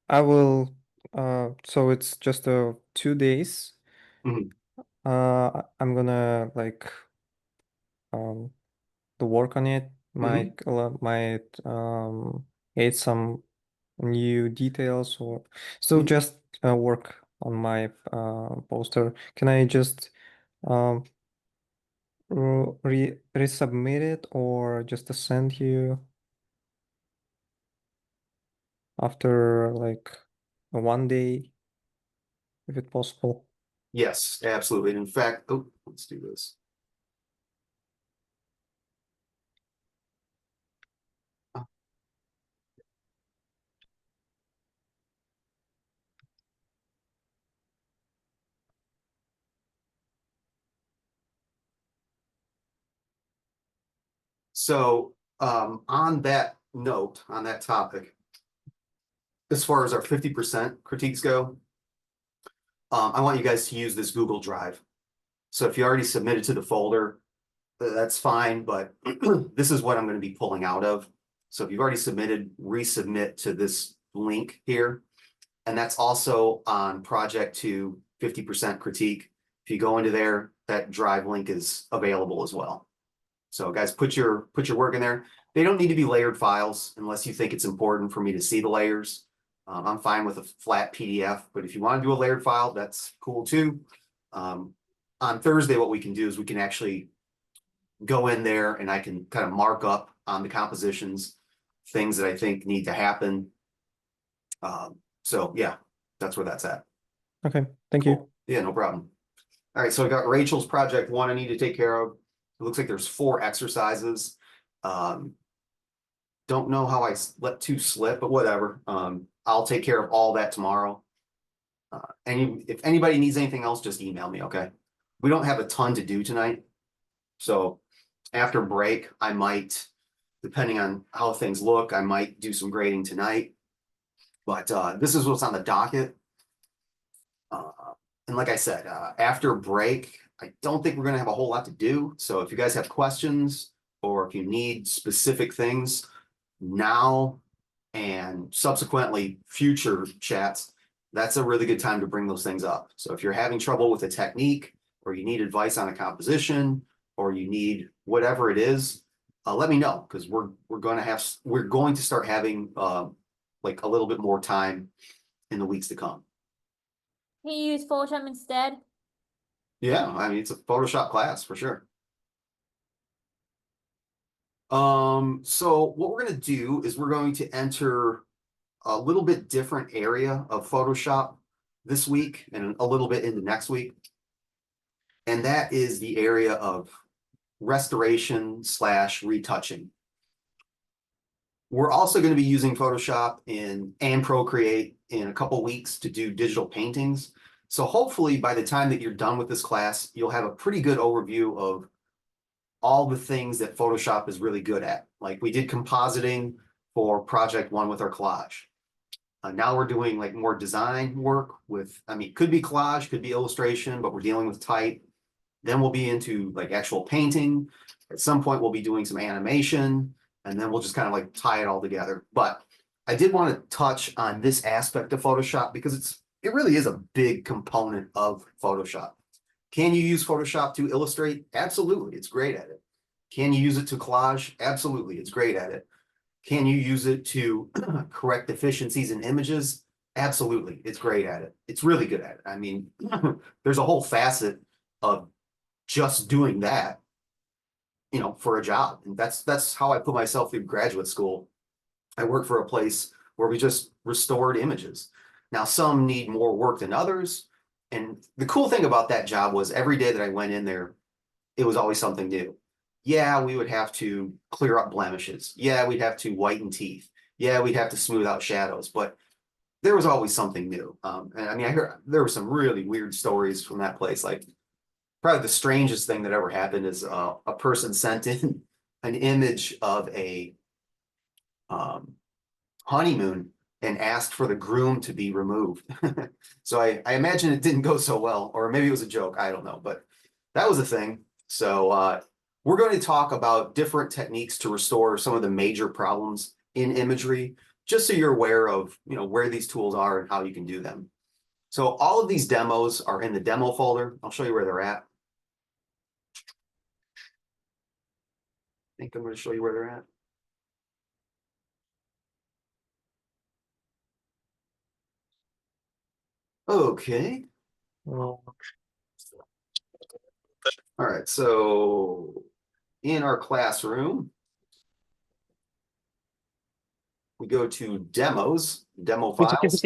I will, so it's just 2 days. Mhm. I'm gonna like um to work on it. Mhm. Might add some new details or still Mhm. just work on my poster. Can I just um resubmit it or just to send you after like 1 day if it's possible? Yes, absolutely. And in fact, oh, let's do this. So, on that note, on that topic, as far as our 50% critiques go, I want you guys to use this Google Drive. So if you already submitted to the folder, that's fine, but this is what I'm going to be pulling out of. So if you've already submitted, resubmit to this link here. And that's also on project to 50% critique. If you go into there, that drive link is available as well. So guys, put your work in there. They don't need to be layered files unless you think it's important for me to see the layers. I'm fine with a flat PDF, but if you want to do a layered file, that's cool too. Um, on Thursday, what we can do is we can actually go in there and I can kind of mark up on the compositions, things that I think need to happen. So yeah, that's where that's at. Okay, thank you. Cool. Yeah, no problem. All right, so I got Rachel's project one I need to take care of. It looks like there's 4 exercises. Um, don't know how I let 2 slip, but whatever. I'll take care of all that tomorrow. If anybody needs anything else, just email me, okay? We don't have a ton to do tonight. So after break, I might, depending on how things look, I might do some grading tonight. But this is what's on the docket. Uh, and like I said, after break, I don't think we're going to have a whole lot to do. So if you guys have questions or if you need specific things now and subsequently future chats, that's a really good time to bring those things up. So if you're having trouble with a technique or you need advice on a composition or you need whatever it is, let me know because we're going to start having like a little bit more time in the weeks to come. Can you use Photoshop instead? Yeah, I mean it's a Photoshop class for sure. So what we're gonna do is we're going to enter a little bit different area of Photoshop this week and a little bit into next week. And that is the area of restoration slash retouching. We're also going to be using Photoshop and Procreate in a couple weeks to do digital paintings. So hopefully by the time that you're done with this class, you'll have a pretty good overview of all the things that Photoshop is really good at. Like we did compositing for project one with our collage. Now we're doing like more design work with, I mean, could be collage, could be illustration, but we're dealing with type. Then we'll be into like actual painting. At some point, we'll be doing some animation, and then we'll just kind of like tie it all together. But I did want to touch on this aspect of Photoshop because it really is a big component of Photoshop. Can you use Photoshop to illustrate? Absolutely, it's great at it. Can you use it to collage? Absolutely, it's great at it. Can you use it to correct deficiencies in images? Absolutely, it's great at it. It's really good at it. I mean, there's a whole facet of just doing that, for a job. And that's how I put myself through graduate school. I worked for a place where we just restored images. Now, some need more work than others. And the cool thing about that job was every day that I went in there, it was always something new. Yeah, we would have to clear up blemishes. Yeah, we'd have to whiten teeth. Yeah, we'd have to smooth out shadows, but there was always something new. And I mean, I heard there were some really weird stories from that place. Like probably the strangest thing that ever happened is a person sent in an image of a um, honeymoon and asked for the groom to be removed. So I imagine it didn't go so well, or maybe it was a joke. I don't know, but that was a thing. So we're going to talk about different techniques to restore some of the major problems in imagery, just so you're aware of, where these tools are and how you can do them. So all of these demos are in the demo folder. I'll show you where they're at. I think I'm going to show you where they're at. Okay. Oh, All right. So in our classroom, we go to demos, demo files.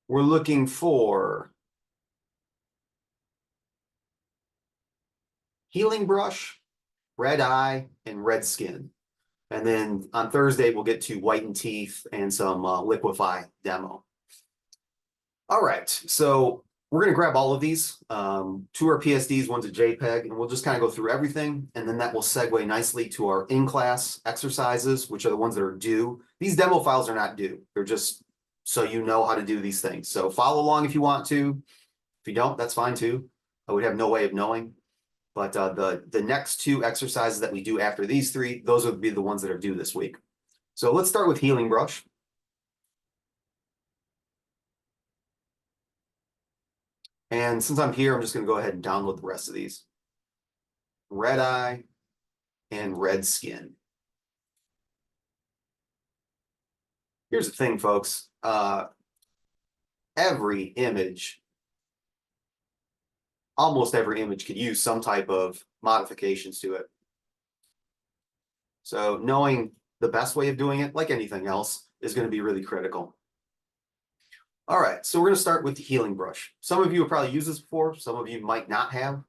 We're looking for healing brush, red eye, and red skin. And then on Thursday, we'll get to whiten teeth and some liquefy demo. All right, so we're going to grab all of these. Two are PSDs, one's a JPEG, and we'll just kind of go through everything. And then that will segue nicely to our in-class exercises, which are the ones that are due. These demo files are not due. They're just so you know how to do these things. So follow along if you want to. If you don't, that's fine too. I would have no way of knowing. But the next two exercises that we do after these three, those would be the ones that are due this week. So let's start with healing brush. And since I'm here, I'm just going to go ahead and download the rest of these. Red eye and red skin. Here's the thing, folks. Every image, almost every image could use some type of modifications to it. So knowing the best way of doing it, like anything else, is going to be really critical. All right, so we're going to start with the healing brush. Some of you have probably used this before. Some of you might not have.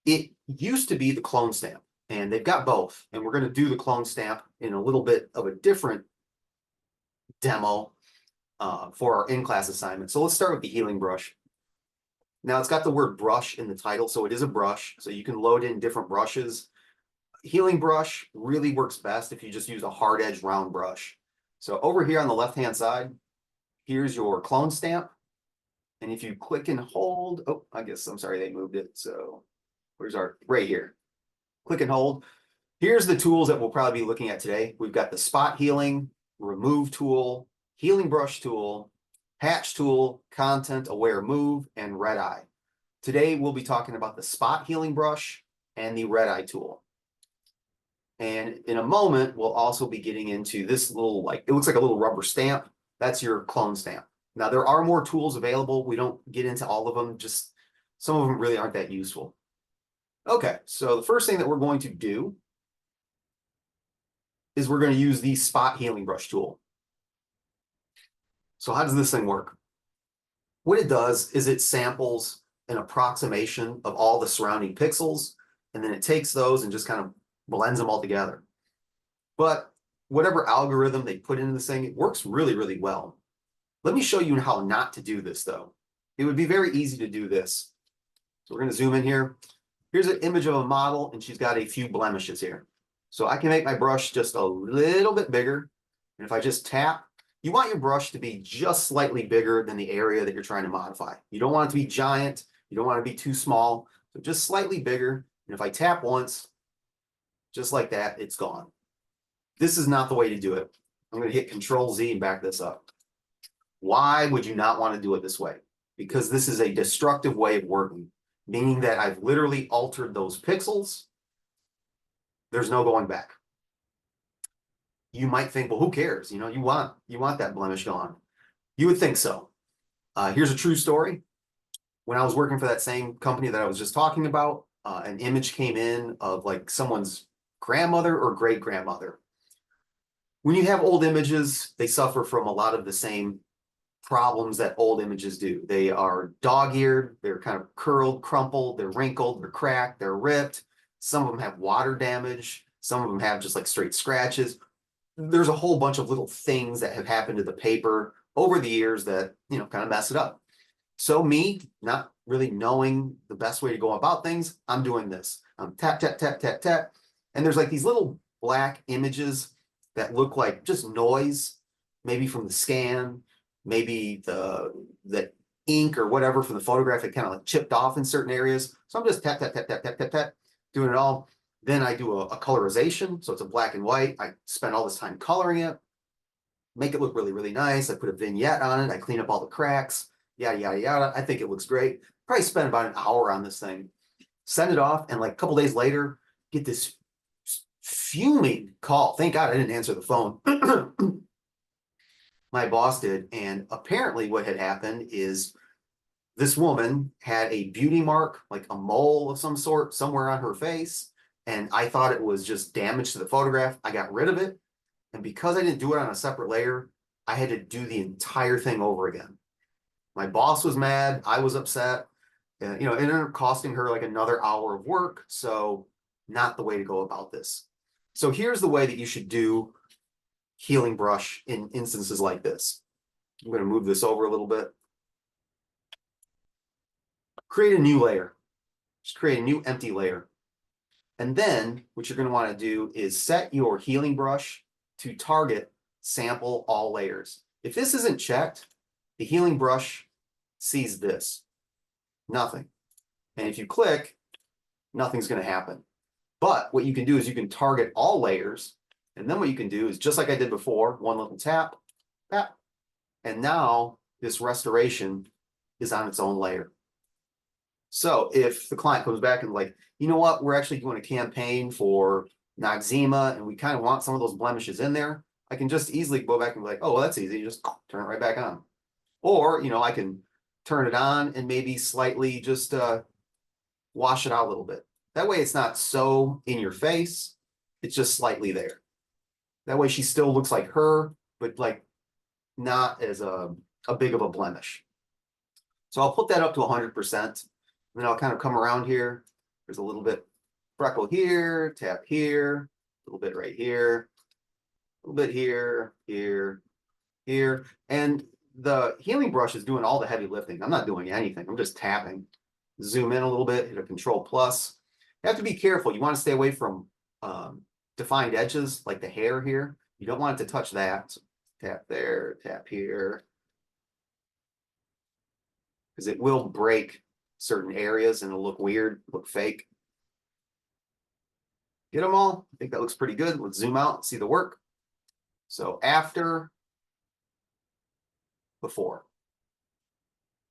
It used to be the clone stamp, and they've got both. And we're going to do the clone stamp in a little bit of a different demo for our in-class assignment. So let's start with the healing brush. Now it's got the word brush in the title, so it is a brush. So you can load in different brushes. Healing brush really works best if you just use a hard edge round brush. So over here on the left-hand side, here's your clone stamp. And if you click and hold, oh, I'm sorry, they moved it. So where's our, right here. Click and hold. Here's the tools that we'll probably be looking at today. We've got the spot healing, remove tool, healing brush tool, patch tool, content aware move, and red eye. Today, we'll be talking about the spot healing brush and the red eye tool. And in a moment, we'll also be getting into this little, it looks like a little rubber stamp. That's your clone stamp. Now, there are more tools available. We don't get into all of them. Just some of them really aren't that useful. Okay, so the first thing that we're going to do is we're going to use the spot healing brush tool. So how does this thing work? What it does is it samples an approximation of all the surrounding pixels, and then it takes those and just kind of blends them all together. But whatever algorithm they put into this thing, it works really, really well. Let me show you how not to do this, though. It would be very easy to do this. So we're going to zoom in here. Here's an image of a model, and she's got a few blemishes here. So I can make my brush just a little bit bigger. And if I just tap, you want your brush to be just slightly bigger than the area that you're trying to modify. You don't want it to be giant. You don't want it to be too small. So just slightly bigger. And if I tap once, just like that, it's gone. This is not the way to do it. I'm going to hit Control Z and back this up. Why would you not want to do it this way? Because this is a destructive way of working, meaning that I've literally altered those pixels. There's no going back. You might think, well, who cares? You want that blemish gone. You would think so. Here's a true story. When I was working for that same company that I was just talking about, an image came in of someone's grandmother or great-grandmother. When you have old images, they suffer from a lot of the same problems that old images do. They are dog-eared, they're kind of curled, crumpled, they're wrinkled, they're cracked, they're ripped. Some of them have water damage. Some of them have just straight scratches. There's a whole bunch of little things that have happened to the paper over the years that, kind of mess it up. So me, not really knowing the best way to go about things, I'm doing this. I'm tap, tap, tap, tap, tap. And there's these little black images that look like just noise, maybe from the scan, maybe the ink or whatever from the photograph, it kind of chipped off in certain areas. So I'm just tap, tap, tap, tap, tap, tap, tap, doing it all. Then I do a colorization. So it's a black and white. I spend all this time coloring it, make it look really, really nice. I put a vignette on it. I clean up all the cracks, yada, yada, yada. I think it looks great. Probably spend about an hour on this thing, send it off. And like a couple days later, get this fuming call. Thank God I didn't answer the phone. My boss did. And apparently what had happened is this woman had a beauty mark, like a mole of some sort, somewhere on her face. And I thought it was just damage to the photograph. I got rid of it. And because I didn't do it on a separate layer, I had to do the entire thing over again. My boss was mad. I was upset. And, it ended up costing her like another hour of work. So not the way to go about this. So here's the way that you should do healing brush in instances like this. I'm going to move this over a little bit. Create a new layer. Just create a new empty layer. And then what you're going to want to do is set your healing brush to target sample all layers. If this isn't checked, the healing brush sees this, nothing. And if you click, nothing's going to happen. But what you can do is you can target all layers. And then what you can do is just like I did before, one little tap, tap. And now this restoration is on its own layer. So if the client comes back and like, you know what, we're actually doing a campaign for noxema and we kind of want some of those blemishes in there, I can just easily go back and be like, oh, well, that's easy. You just turn it right back on. Or, I can turn it on and maybe slightly just wash it out a little bit. That way it's not so in your face. It's just slightly there. That way she still looks like her, but like not as a big of a blemish. So I'll put that up to 100%. Then I'll kind of come around here. There's a little bit freckle here, tap here, a little bit right here, a little bit here, here, here. And the healing brush is doing all the heavy lifting. I'm not doing anything. I'm just tapping. Zoom in a little bit, hit a Control plus. You have to be careful. You want to stay away from defined edges like the hair here. You don't want it to touch that. So tap there, tap here. Because it will break certain areas and it'll look weird, look fake. Get them all. I think that looks pretty good. Let's zoom out and see the work. So after, before.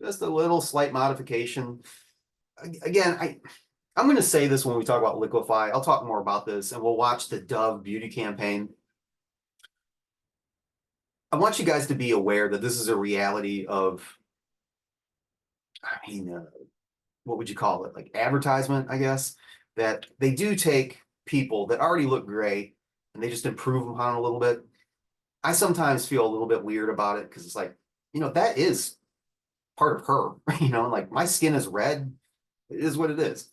Just a little slight modification. Again, I'm going to say this when we talk about liquify. I'll talk more about this and we'll watch the Dove beauty campaign. I want you guys to be aware that this is a reality of, what would you call it? Like advertisement, I guess, that they do take people that already look great and they just improve upon it a little bit. I sometimes feel a little bit weird about it because it's like, that is part of her, like my skin is red. It is what it is.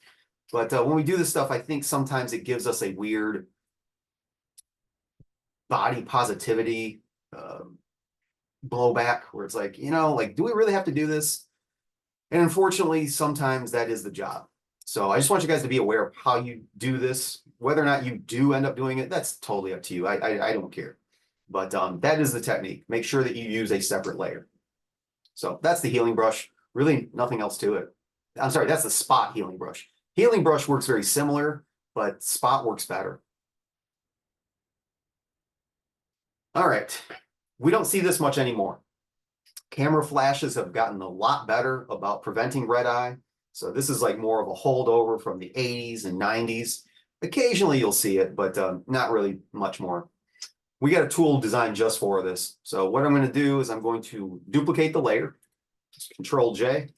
But when we do this stuff, I think sometimes it gives us a weird body positivity blowback where it's like, do we really have to do this? And unfortunately, sometimes that is the job. So I just want you guys to be aware of how you do this. Whether or not you do end up doing it, that's totally up to you. I don't care. But that is the technique. Make sure that you use a separate layer. So that's the healing brush. Really nothing else to it. I'm sorry, that's the spot healing brush. Healing brush works very similar, but spot works better. All right. We don't see this much anymore. Camera flashes have gotten a lot better about preventing red eye. So this is like more of a holdover from the 80s and 90s. Occasionally you'll see it, but not really much more. We got a tool designed just for this. So what I'm going to do is I'm going to duplicate the layer. Just Control J.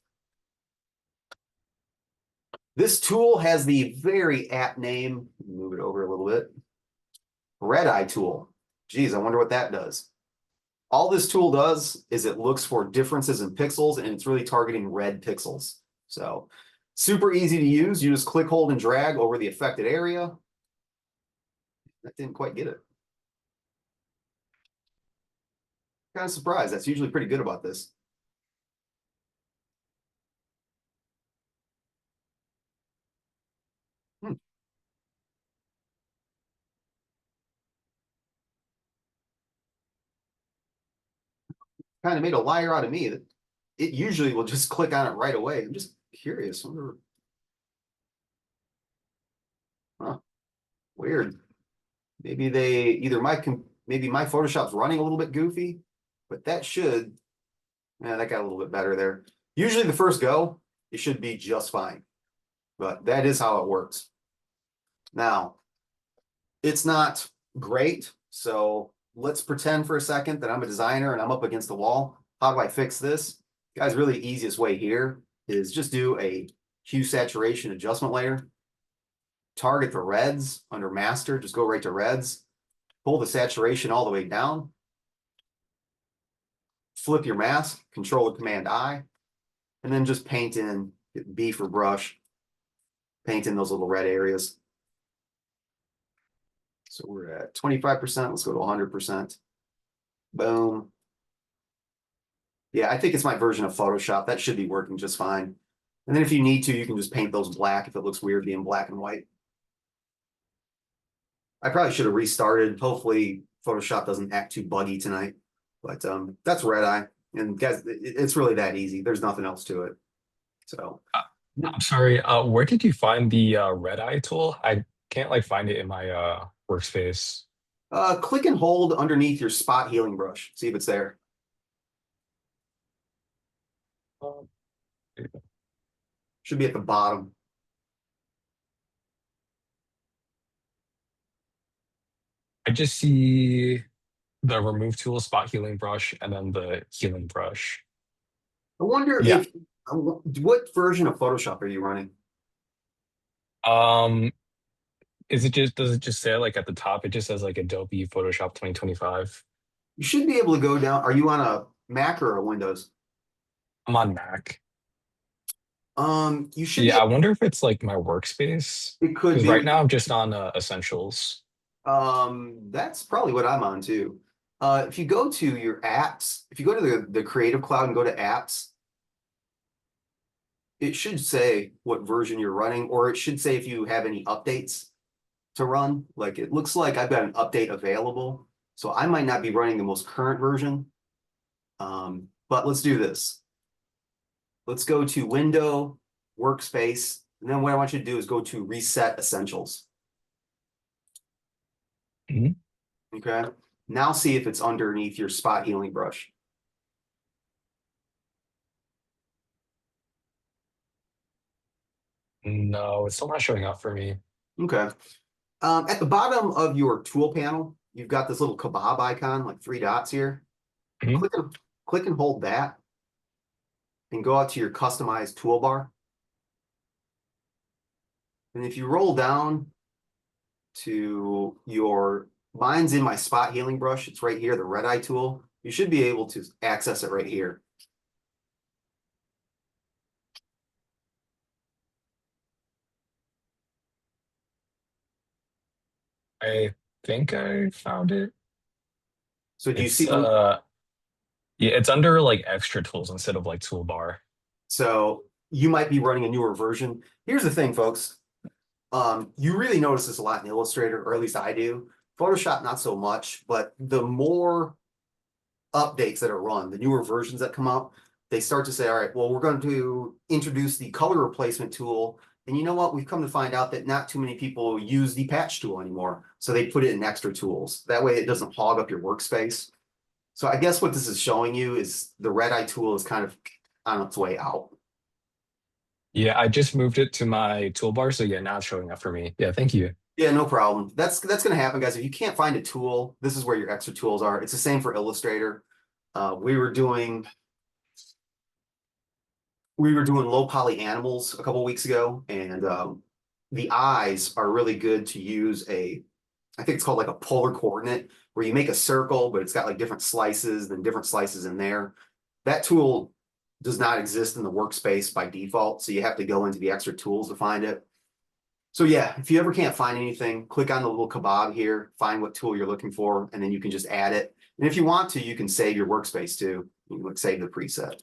This tool has the very apt name. Move it over a little bit. Red eye tool. Geez, I wonder what that does. All this tool does is it looks for differences in pixels and it's really targeting red pixels. So super easy to use. You just click, hold, and drag over the affected area. That didn't quite get it. Kind of surprised. That's usually pretty good about this. Kind of made a liar out of me. That it usually will just click on it right away. I'm just curious. Huh. Weird. Maybe maybe my Photoshop's running a little bit goofy, but that got a little bit better there. Usually the first go, it should be just fine, but that is how it works. Now, it's not great, so let's pretend for a second that I'm a designer and I'm up against the wall. How do I fix this? Guys, really easiest way here is just do a hue saturation adjustment layer. Target the reds under master, just go right to reds. Pull the saturation all the way down. Flip your mask, control command I, and then just paint in, hit B for brush, paint in those little red areas. So we're at 25%, let's go to 100%. Boom. Yeah, I think it's my version of Photoshop. That should be working just fine. And then if you need to, you can just paint those black if it looks weird being black and white. I probably should have restarted. Hopefully Photoshop doesn't act too buggy tonight. But that's red eye. And guys, it's really that easy. There's nothing else to it. So I'm sorry, where did you find the red eye tool? I can't like find it in my workspace. click and hold underneath your spot healing brush. See if it's there. Um, Should be at the bottom. I just see the remove tool, spot healing brush, and then the healing brush. I wonder Yeah. if what version of Photoshop are you running? Um, does it just say like at the top, it just says like Adobe Photoshop 2025? You should be able to go down. Are you on a Mac or a Windows? I'm on Mac. You should Yeah, I wonder if it's like my workspace. it could Because be. right now I'm just on Essentials. That's probably what I'm on too. If you go to your apps, if you go to the Creative Cloud and go to apps, it should say what version you're running, or it should say if you have any updates to run. Like it looks like I've got an update available, so I might not be running the most current version. But let's do this. Let's go to Window, Workspace, and then what I want you to do is go to Reset Essentials. Mhm. Okay. Now see if it's underneath your spot healing brush. No, it's still not showing up for me. Okay. At the bottom of your tool panel, you've got this little kebab icon, like 3 dots here. Mhm. Click and hold that and go out to your customized toolbar. And if you roll down to mine's in my spot healing brush, it's right here, the red eye tool. You should be able to access it right here. I think I found it. So do you see It's yeah, it's under like extra tools instead of like toolbar. So you might be running a newer version. Here's the thing, folks. You really notice this a lot in Illustrator, or at least I do. Photoshop, not so much, but the more updates that are run, the newer versions that come out, they start to say, all right, well, we're going to introduce the color replacement tool. And you know what? We've come to find out that not too many people use the patch tool anymore. So they put it in extra tools. That way it doesn't hog up your workspace. So I guess what this is showing you is the red eye tool is kind of on its way out. Yeah, I just moved it to my toolbar, so yeah, now it's showing up for me. Yeah, thank you. Yeah, no problem. That's going to happen, guys. If you can't find a tool, this is where your extra tools are. It's the same for Illustrator. We were doing low poly animals a couple weeks ago, and the eyes are really good to use I think it's called like a polar coordinate, where you make a circle, but it's got like different slices, then different slices in there. That tool does not exist in the workspace by default, so you have to go into the extra tools to find it. So yeah, if you ever can't find anything, click on the little kebab here, find what tool you're looking for, and then you can just add it. And if you want to, you can save your workspace too. You can like save the preset.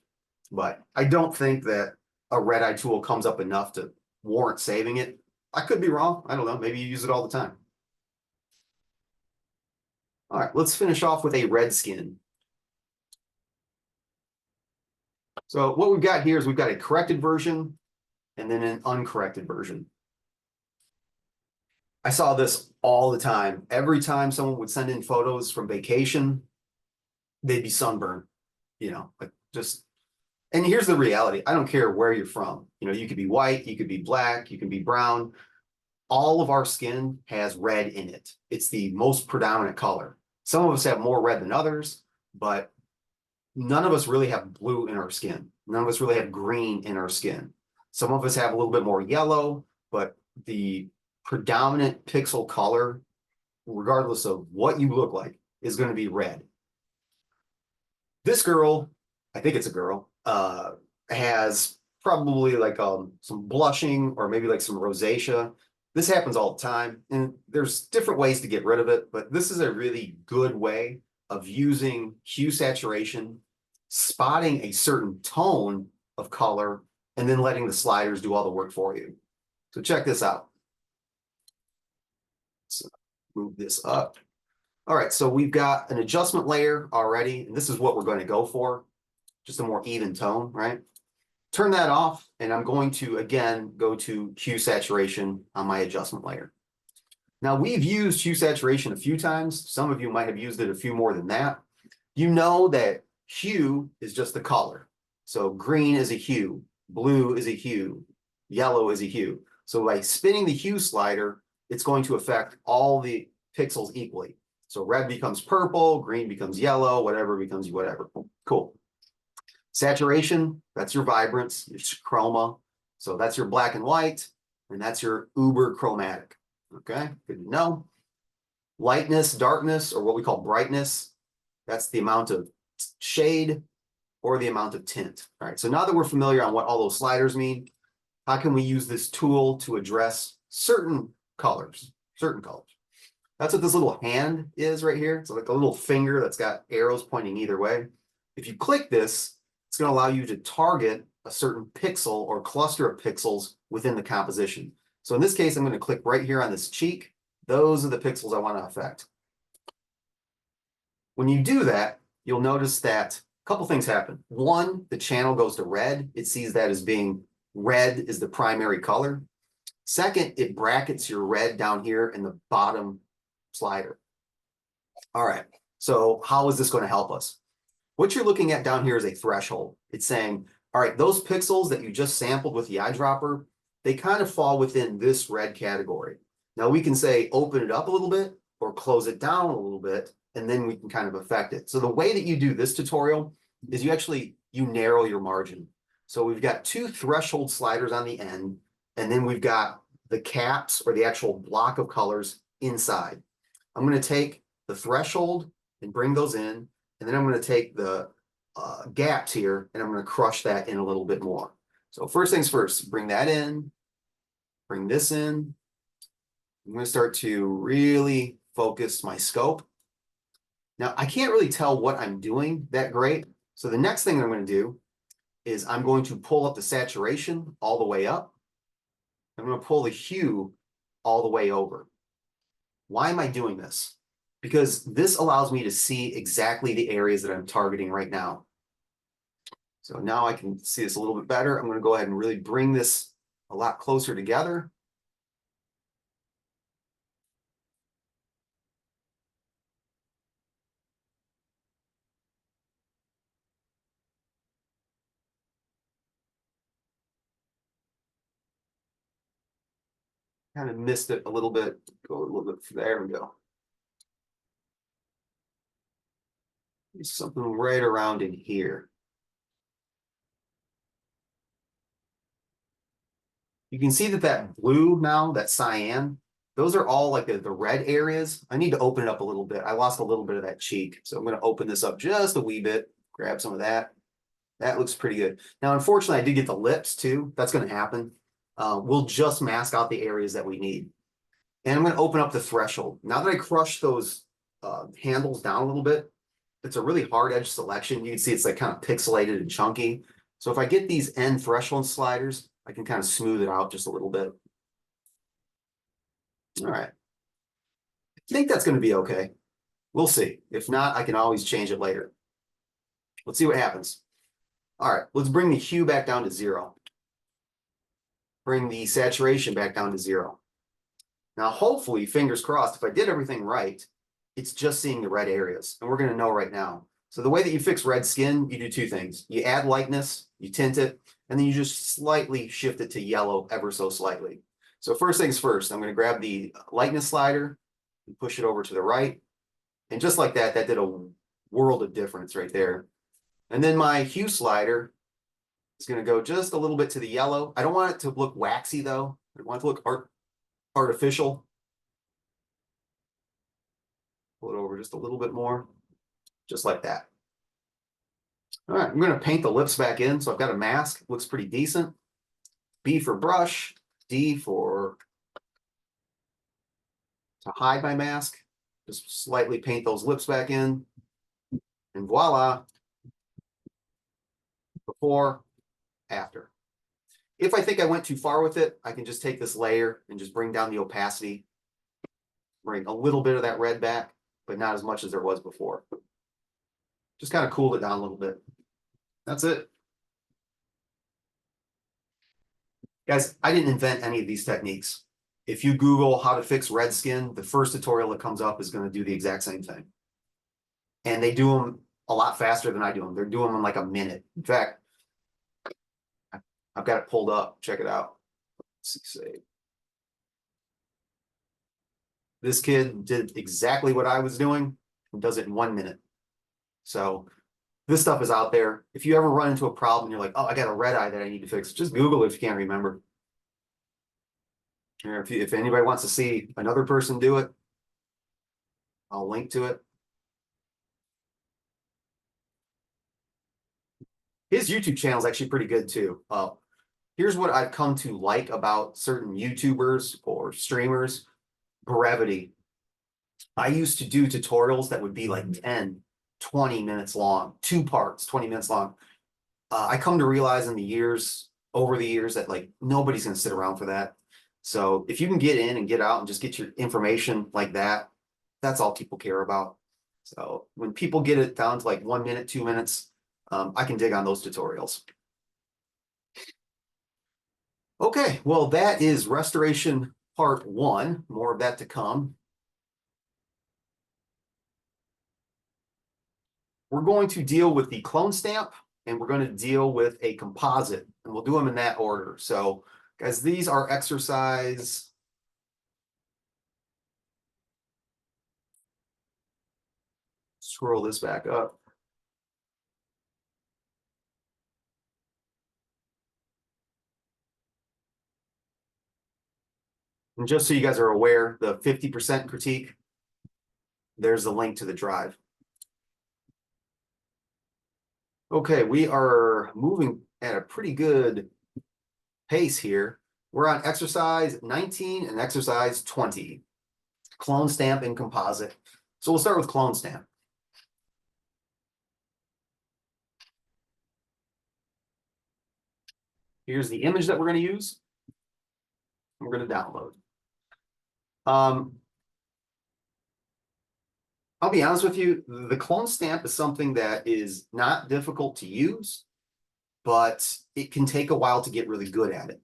But I don't think that a red eye tool comes up enough to warrant saving it. I could be wrong. I don't know. Maybe you use it all the time. All right, let's finish off with a red skin. So what we've got here is we've got a corrected version and then an uncorrected version. I saw this all the time. Every time someone would send in photos from vacation, they'd be sunburned, like just, and here's the reality. I don't care where you're from. You could be white, you could be black, you can be brown. All of our skin has red in it. It's the most predominant color. Some of us have more red than others, but none of us really have blue in our skin. None of us really have green in our skin. Some of us have a little bit more yellow, but the predominant pixel color, regardless of what you look like, is going to be red. This girl, I think it's a girl, has probably like some blushing or maybe like some rosacea. This happens all the time, and there's different ways to get rid of it, but this is a really good way of using hue saturation, spotting a certain tone of color, and then letting the sliders do all the work for you. So check this out. So move this up. All right, so we've got an adjustment layer already, and this is what we're going to go for, just a more even tone, right? Turn that off, and I'm going to, again, go to hue saturation on my adjustment layer. Now, we've used hue saturation a few times. Some of you might have used it a few more than that. You know that hue is just the color. So green is a hue, blue is a hue, yellow is a hue. So by spinning the hue slider, it's going to affect all the pixels equally. So red becomes purple, green becomes yellow, whatever becomes whatever. Cool. Saturation, that's your vibrance, your chroma. So that's your black and white, and that's your uber chromatic. Okay, good to know. Lightness, darkness, or what we call brightness, that's the amount of shade or the amount of tint. All right, so now that we're familiar on what all those sliders mean, how can we use this tool to address certain colors? That's what this little hand is right here. It's like a little finger that's got arrows pointing either way. If you click this, it's going to allow you to target a certain pixel or cluster of pixels within the composition. So in this case, I'm going to click right here on this cheek. Those are the pixels I want to affect. When you do that, you'll notice that a couple things happen. One, the channel goes to red. It sees that as being red is the primary color. Second, it brackets your red down here in the bottom slider. All right, so how is this going to help us? What you're looking at down here is a threshold. It's saying, all right, those pixels that you just sampled with the eyedropper, they kind of fall within this red category. Now we can say open it up a little bit or close it down a little bit, and then we can kind of affect it. So the way that you do this tutorial is you narrow your margin. So we've got two threshold sliders on the end, and then we've got the caps or the actual block of colors inside. I'm going to take the threshold and bring those in, and then I'm going to take the gaps here and I'm going to crush that in a little bit more. So first things first, bring that in, bring this in. I'm going to start to really focus my scope. Now, I can't really tell what I'm doing that great. So the next thing I'm going to do is I'm going to pull up the saturation all the way up. I'm going to pull the hue all the way over. Why am I doing this? Because this allows me to see exactly the areas that I'm targeting right now. So now I can see this a little bit better. I'm going to go ahead and really bring this a lot closer together. Kind of missed it a little bit. Go a little bit. There we go. Something right around in here. You can see that blue now, that cyan, those are all like the red areas. I need to open it up a little bit. I lost a little bit of that cheek. So I'm going to open this up just a wee bit, grab some of that. That looks pretty good. Now, unfortunately, I did get the lips too. That's going to happen. We'll just mask out the areas that we need. And I'm going to open up the threshold. Now that I crushed those handles down a little bit, it's a really hard edge selection. You can see it's like kind of pixelated and chunky. So if I get these end threshold sliders, I can kind of smooth it out just a little bit. All right. I think that's going to be okay. We'll see. If not, I can always change it later. Let's see what happens. All right, let's bring the hue back down to 0. Bring the saturation back down to 0. Now, hopefully, fingers crossed, if I did everything right, it's just seeing the red areas, and we're going to know right now. So the way that you fix red skin, you do two things. You add lightness, you tint it, and then you just slightly shift it to yellow ever so slightly. So first things first, I'm going to grab the lightness slider and push it over to the right. And just like that, that did a world of difference right there. And then my hue slider is going to go just a little bit to the yellow. I don't want it to look waxy though. I want it to look artificial. Pull it over just a little bit more, just like that. All right, I'm going to paint the lips back in. So I've got a mask, looks pretty decent. B for brush, D for to hide my mask. Just slightly paint those lips back in. And voila. Before, after. If I think I went too far with it, I can just take this layer and just bring down the opacity. Bring a little bit of that red back, but not as much as there was before. Just kind of cooled it down a little bit. That's it. Guys, I didn't invent any of these techniques. If you Google how to fix red skin, the first tutorial that comes up is going to do the exact same thing. And they do them a lot faster than I do them. They're doing them in like a minute. In fact, I've got it pulled up. Check it out. Let's see. This kid did exactly what I was doing and does it in 1 minute. So this stuff is out there. If you ever run into a problem, you're like, oh, I got a red eye that I need to fix. Just Google it if you can't remember. Or if anybody wants to see another person do it, I'll link to it. His YouTube channel is actually pretty good too. Here's what I've come to like about certain YouTubers or streamers: brevity. I used to do tutorials that would be like 10, 20 minutes long, 2 parts, 20 minutes long. I come to realize over the years that like nobody's going to sit around for that. So if you can get in and get out and just get your information like that, that's all people care about. So when people get it down to like 1 minute, 2 minutes, I can dig on those tutorials. Okay, well, that is restoration part 1. More of that to come. We're going to deal with the clone stamp, and we're going to deal with a composite, and we'll do them in that order. So, guys, these are exercise. Scroll this back up. And just so you guys are aware, the 50% critique, there's the link to the drive. Okay, we are moving at a pretty good pace here. We're on exercise 19 and exercise 20, clone stamp and composite. So we'll start with clone stamp. Here's the image that we're going to use. We're going to download. I'll be honest with you, the clone stamp is something that is not difficult to use, but it can take a while to get really good at it.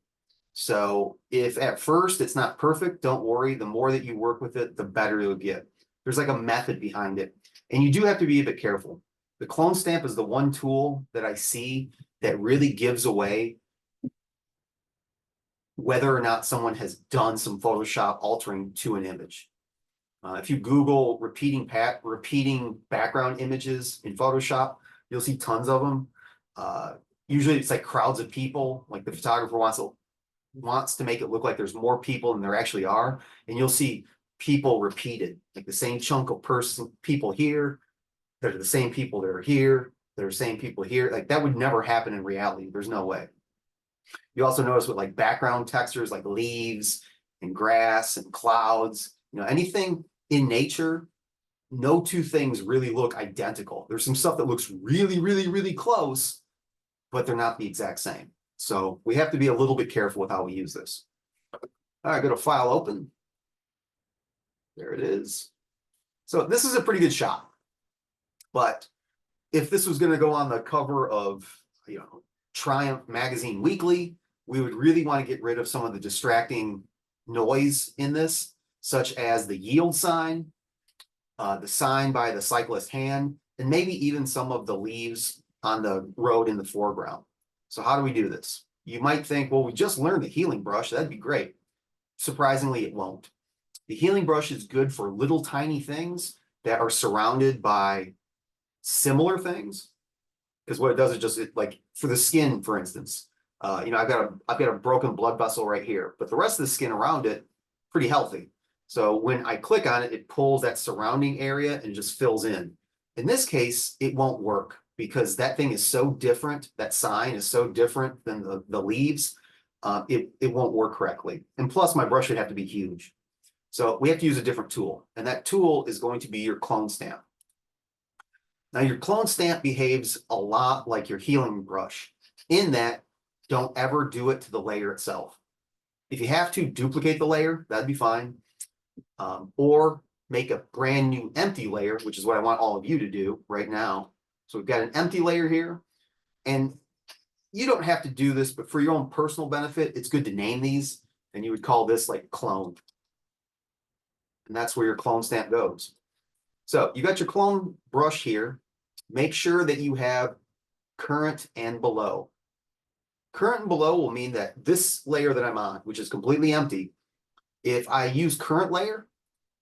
So if at first it's not perfect, don't worry. The more that you work with it, the better you'll get. There's like a method behind it. And you do have to be a bit careful. The clone stamp is the one tool that I see that really gives away whether or not someone has done some Photoshop altering to an image. If you Google repeating background images in Photoshop, you'll see tons of them. Usually it's like crowds of people, like the photographer wants to make it look like there's more people than there actually are. And you'll see people repeated, like the same chunk of people here. They're the same people that are here. They're the same people here. Like that would never happen in reality. There's no way. You also notice with like background textures like leaves and grass and clouds, anything in nature, no two things really look identical. There's some stuff that looks really, really, really close, but they're not the exact same. So we have to be a little bit careful with how we use this. All right, go to File, Open. There it is. So this is a pretty good shot. But if this was going to go on the cover of, Triumph Magazine Weekly, we would really want to get rid of some of the distracting noise in this. such as the yield sign, the sign by the cyclist hand, and maybe even some of the leaves on the road in the foreground. So how do we do this? You might think, well, we just learned the healing brush. That'd be great. Surprisingly, it won't. The healing brush is good for little tiny things that are surrounded by similar things. Because what it does is just like for the skin, for instance, I've got a broken blood vessel right here, but the rest of the skin around it, pretty healthy. So when I click on it, it pulls that surrounding area and just fills in. In this case, it won't work because that thing is so different. That sign is so different than the leaves. It won't work correctly. And plus, my brush would have to be huge. So we have to use a different tool, and that tool is going to be your clone stamp. Now, your clone stamp behaves a lot like your healing brush in that don't ever do it to the layer itself. If you have to duplicate the layer, that'd be fine. Or make a brand new empty layer, which is what I want all of you to do right now. So we've got an empty layer here, and you don't have to do this, but for your own personal benefit, it's good to name these, and you would call this like clone. And that's where your clone stamp goes. So you got your clone brush here. Make sure that you have current and below. Current and below will mean that this layer that I'm on, which is completely empty, if I use current layer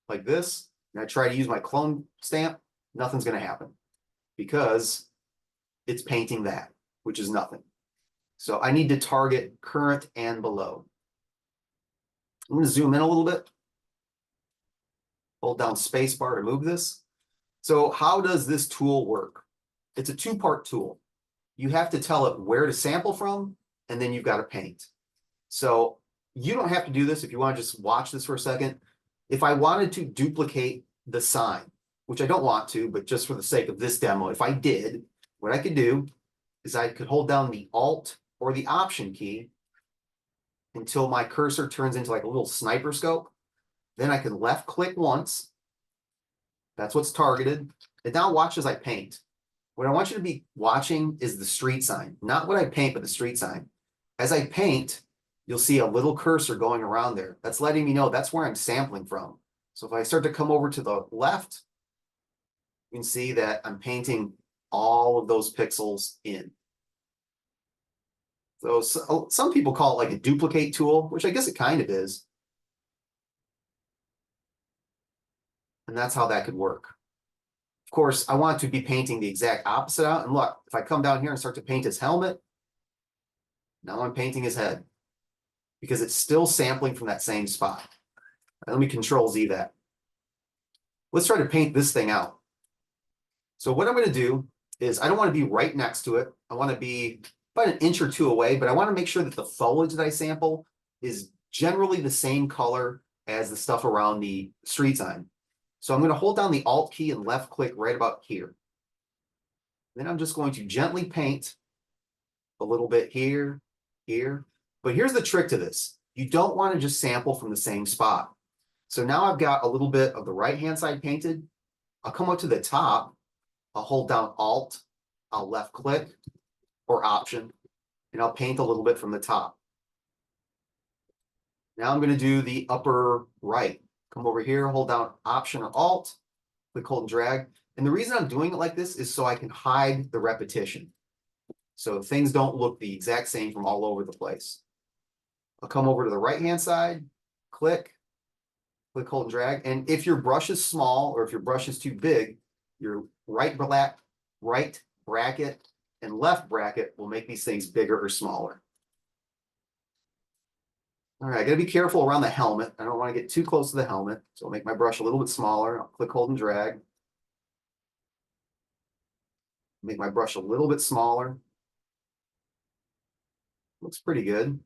like this, and I try to use my clone stamp, nothing's going to happen because it's painting that, which is nothing. So I need to target current and below. I'm going to zoom in a little bit. Hold down space bar to move this. So how does this tool work? It's a two-part tool. You have to tell it where to sample from, and then you've got to paint. So you don't have to do this if you want to just watch this for a second. If I wanted to duplicate the sign, which I don't want to, but just for the sake of this demo, if I did, what I could do is I could hold down the Alt or the Option key until my cursor turns into like a little sniper scope. Then I can left click once. That's what's targeted. And now watch as I paint. What I want you to be watching is the street sign, not what I paint, but the street sign. As I paint, you'll see a little cursor going around there. That's letting me know that's where I'm sampling from. So if I start to come over to the left, you can see that I'm painting all of those pixels in. So some people call it like a duplicate tool, which I guess it kind of is. And that's how that could work. Of course, I want to be painting the exact opposite out. And look, if I come down here and start to paint his helmet, now I'm painting his head because it's still sampling from that same spot. Let me Control Z that. Let's try to paint this thing out. So what I'm going to do is I don't want to be right next to it. I want to be about an inch or two away, but I want to make sure that the foliage that I sample is generally the same color as the stuff around the street sign. So I'm going to hold down the Alt key and left click right about here. Then I'm just going to gently paint a little bit here, here. But here's the trick to this. You don't want to just sample from the same spot. So now I've got a little bit of the right-hand side painted. I'll come up to the top. I'll hold down Alt. I'll left click or Option, and I'll paint a little bit from the top. Now I'm going to do the upper right. Come over here, hold down Option or Alt, click, hold, and drag. And the reason I'm doing it like this is so I can hide the repetition. So things don't look the exact same from all over the place. I'll come over to the right-hand side, click, hold, and drag. And if your brush is small or if your brush is too big, your right bracket and left bracket will make these things bigger or smaller. All right, I gotta be careful around the helmet. I don't want to get too close to the helmet. So I'll make my brush a little bit smaller. I'll click, hold, and drag. Make my brush a little bit smaller. Looks pretty good.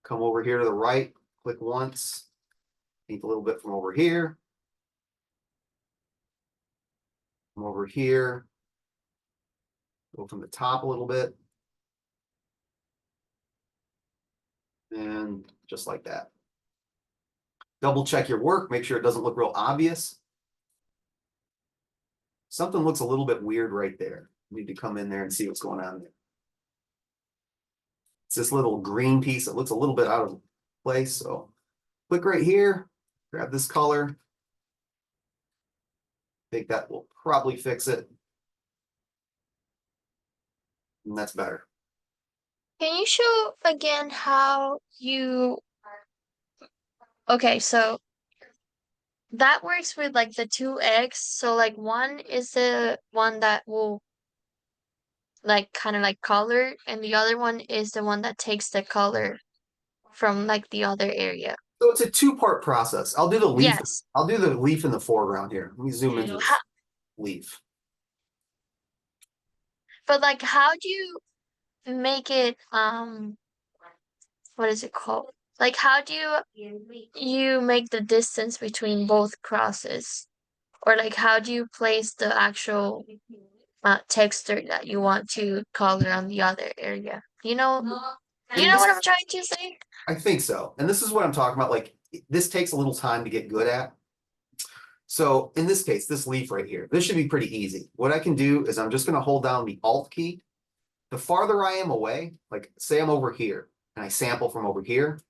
Come over here to the right, click once, paint a little bit from over here. Come over here. Go from the top a little bit. And just like that. Double check your work, make sure it doesn't look real obvious. Something looks a little bit weird right there. You need to come in there and see what's going on there. It's this little green piece that looks a little bit out of place. So click right here, Grab this color. I think that will probably fix it. And that's better. Can you show again how you, okay, so that works with like the two eggs. So like one is the one that will like kind of like color, and the other one is the one that takes the color from like the other area. So it's a two-part process. I'll do the leaf. Yes. I'll do the leaf in the foreground here. Let me zoom into this Ha- leaf. But like how do you make it what is it called? Like how do you make the distance between both crosses? Or like how do you place the actual texture that you want to color on the other area? You know what I'm trying to say? I think so. And this is what I'm talking about. Like, this takes a little time to get good at. So in this case, this leaf right here, this should be pretty easy. What I can do is I'm just going to hold down the Alt key. The farther I am away, like say I'm over here and I sample from over here,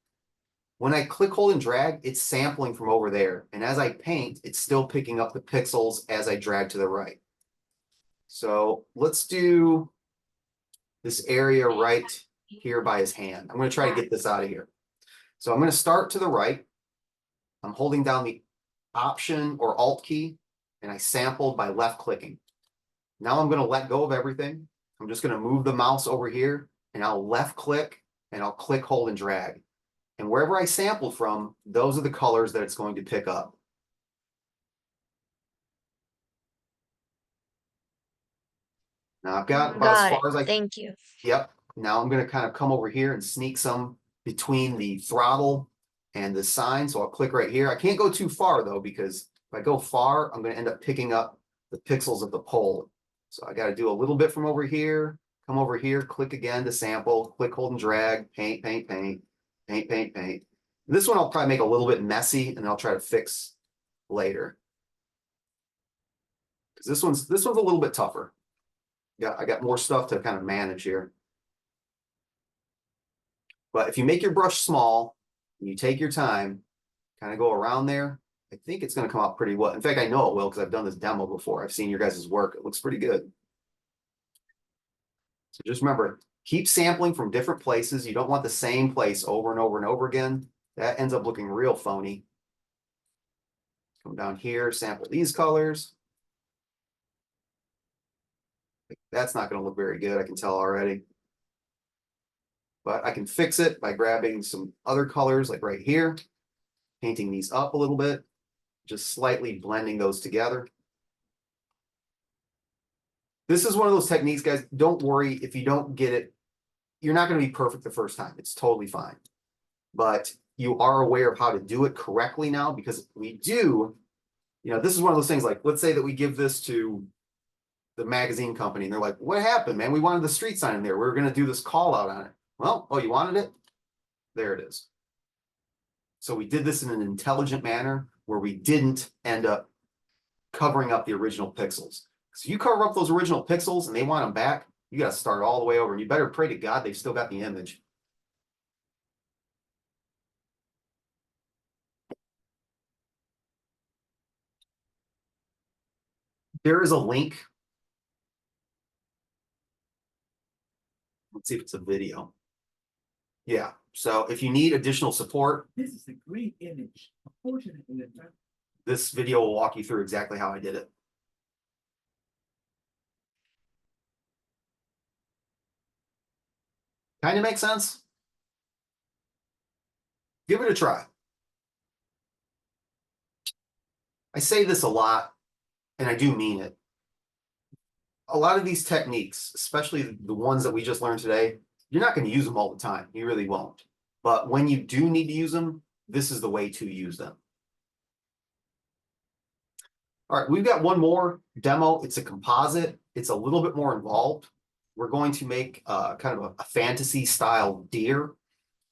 when I click, hold, and drag, it's sampling from over there. And as I paint, it's still picking up the pixels as I drag to the right. So let's do this area right here by his hand. I'm going to try to get this out of here. So I'm going to start to the right. I'm holding down the Option or Alt key, and I sampled by left clicking. Now I'm going to let go of everything. I'm just going to move the mouse over here, and I'll left click, and I'll click, hold, and drag. And wherever I sampled from, those are the colors that it's going to pick up. Now I've got about as Got it. far as I Thank you. Yep. Now I'm going to kind of come over here and sneak some between the throttle and the sign. So I'll click right here. I can't go too far though, because if I go far, I'm going to end up picking up the pixels of the pole. So I got to do a little bit from over here, come over here, click again to sample, click, hold, and drag, paint, paint, paint, paint, paint, paint. This one I'll probably make a little bit messy, and I'll try to fix later. Because this one's a little bit tougher. Yeah, I got more stuff to kind of manage here. But if you make your brush small and you take your time, kind of go around there, I think it's going to come out pretty well. In fact, I know it will because I've done this demo before. I've seen your guys' work. It looks pretty good. So just remember, keep sampling from different places. You don't want the same place over and over and over again. That ends up looking real phony. Come down here, sample these colors. That's not going to look very good, I can tell already. But I can fix it by grabbing some other colors like right here, painting these up a little bit, just slightly blending those together. This is one of those techniques, guys. Don't worry if you don't get it. You're not going to be perfect the first time. It's totally fine. But you are aware of how to do it correctly now, because we do, this is one of those things like, let's say that we give this to the magazine company and they're like, what happened, man? We wanted the street sign in there. We were going to do this call out on it. Well, oh, you wanted it? There it is. So we did this in an intelligent manner where we didn't end up covering up the original pixels. So you cover up those original pixels and they want them back, you got to start all the way over. And you better pray to God they've still got the image. There is a link. Let's see if it's a video. Yeah. So if you need additional support, This is a great image. Unfortunately, this video will walk you through exactly how I did it. Kind of makes sense? Give it a try. I say this a lot, and I do mean it. A lot of these techniques, especially the ones that we just learned today, you're not going to use them all the time. You really won't. But when you do need to use them, this is the way to use them. All right, we've got one more demo. It's a composite. It's a little bit more involved. We're going to make kind of a fantasy style deer.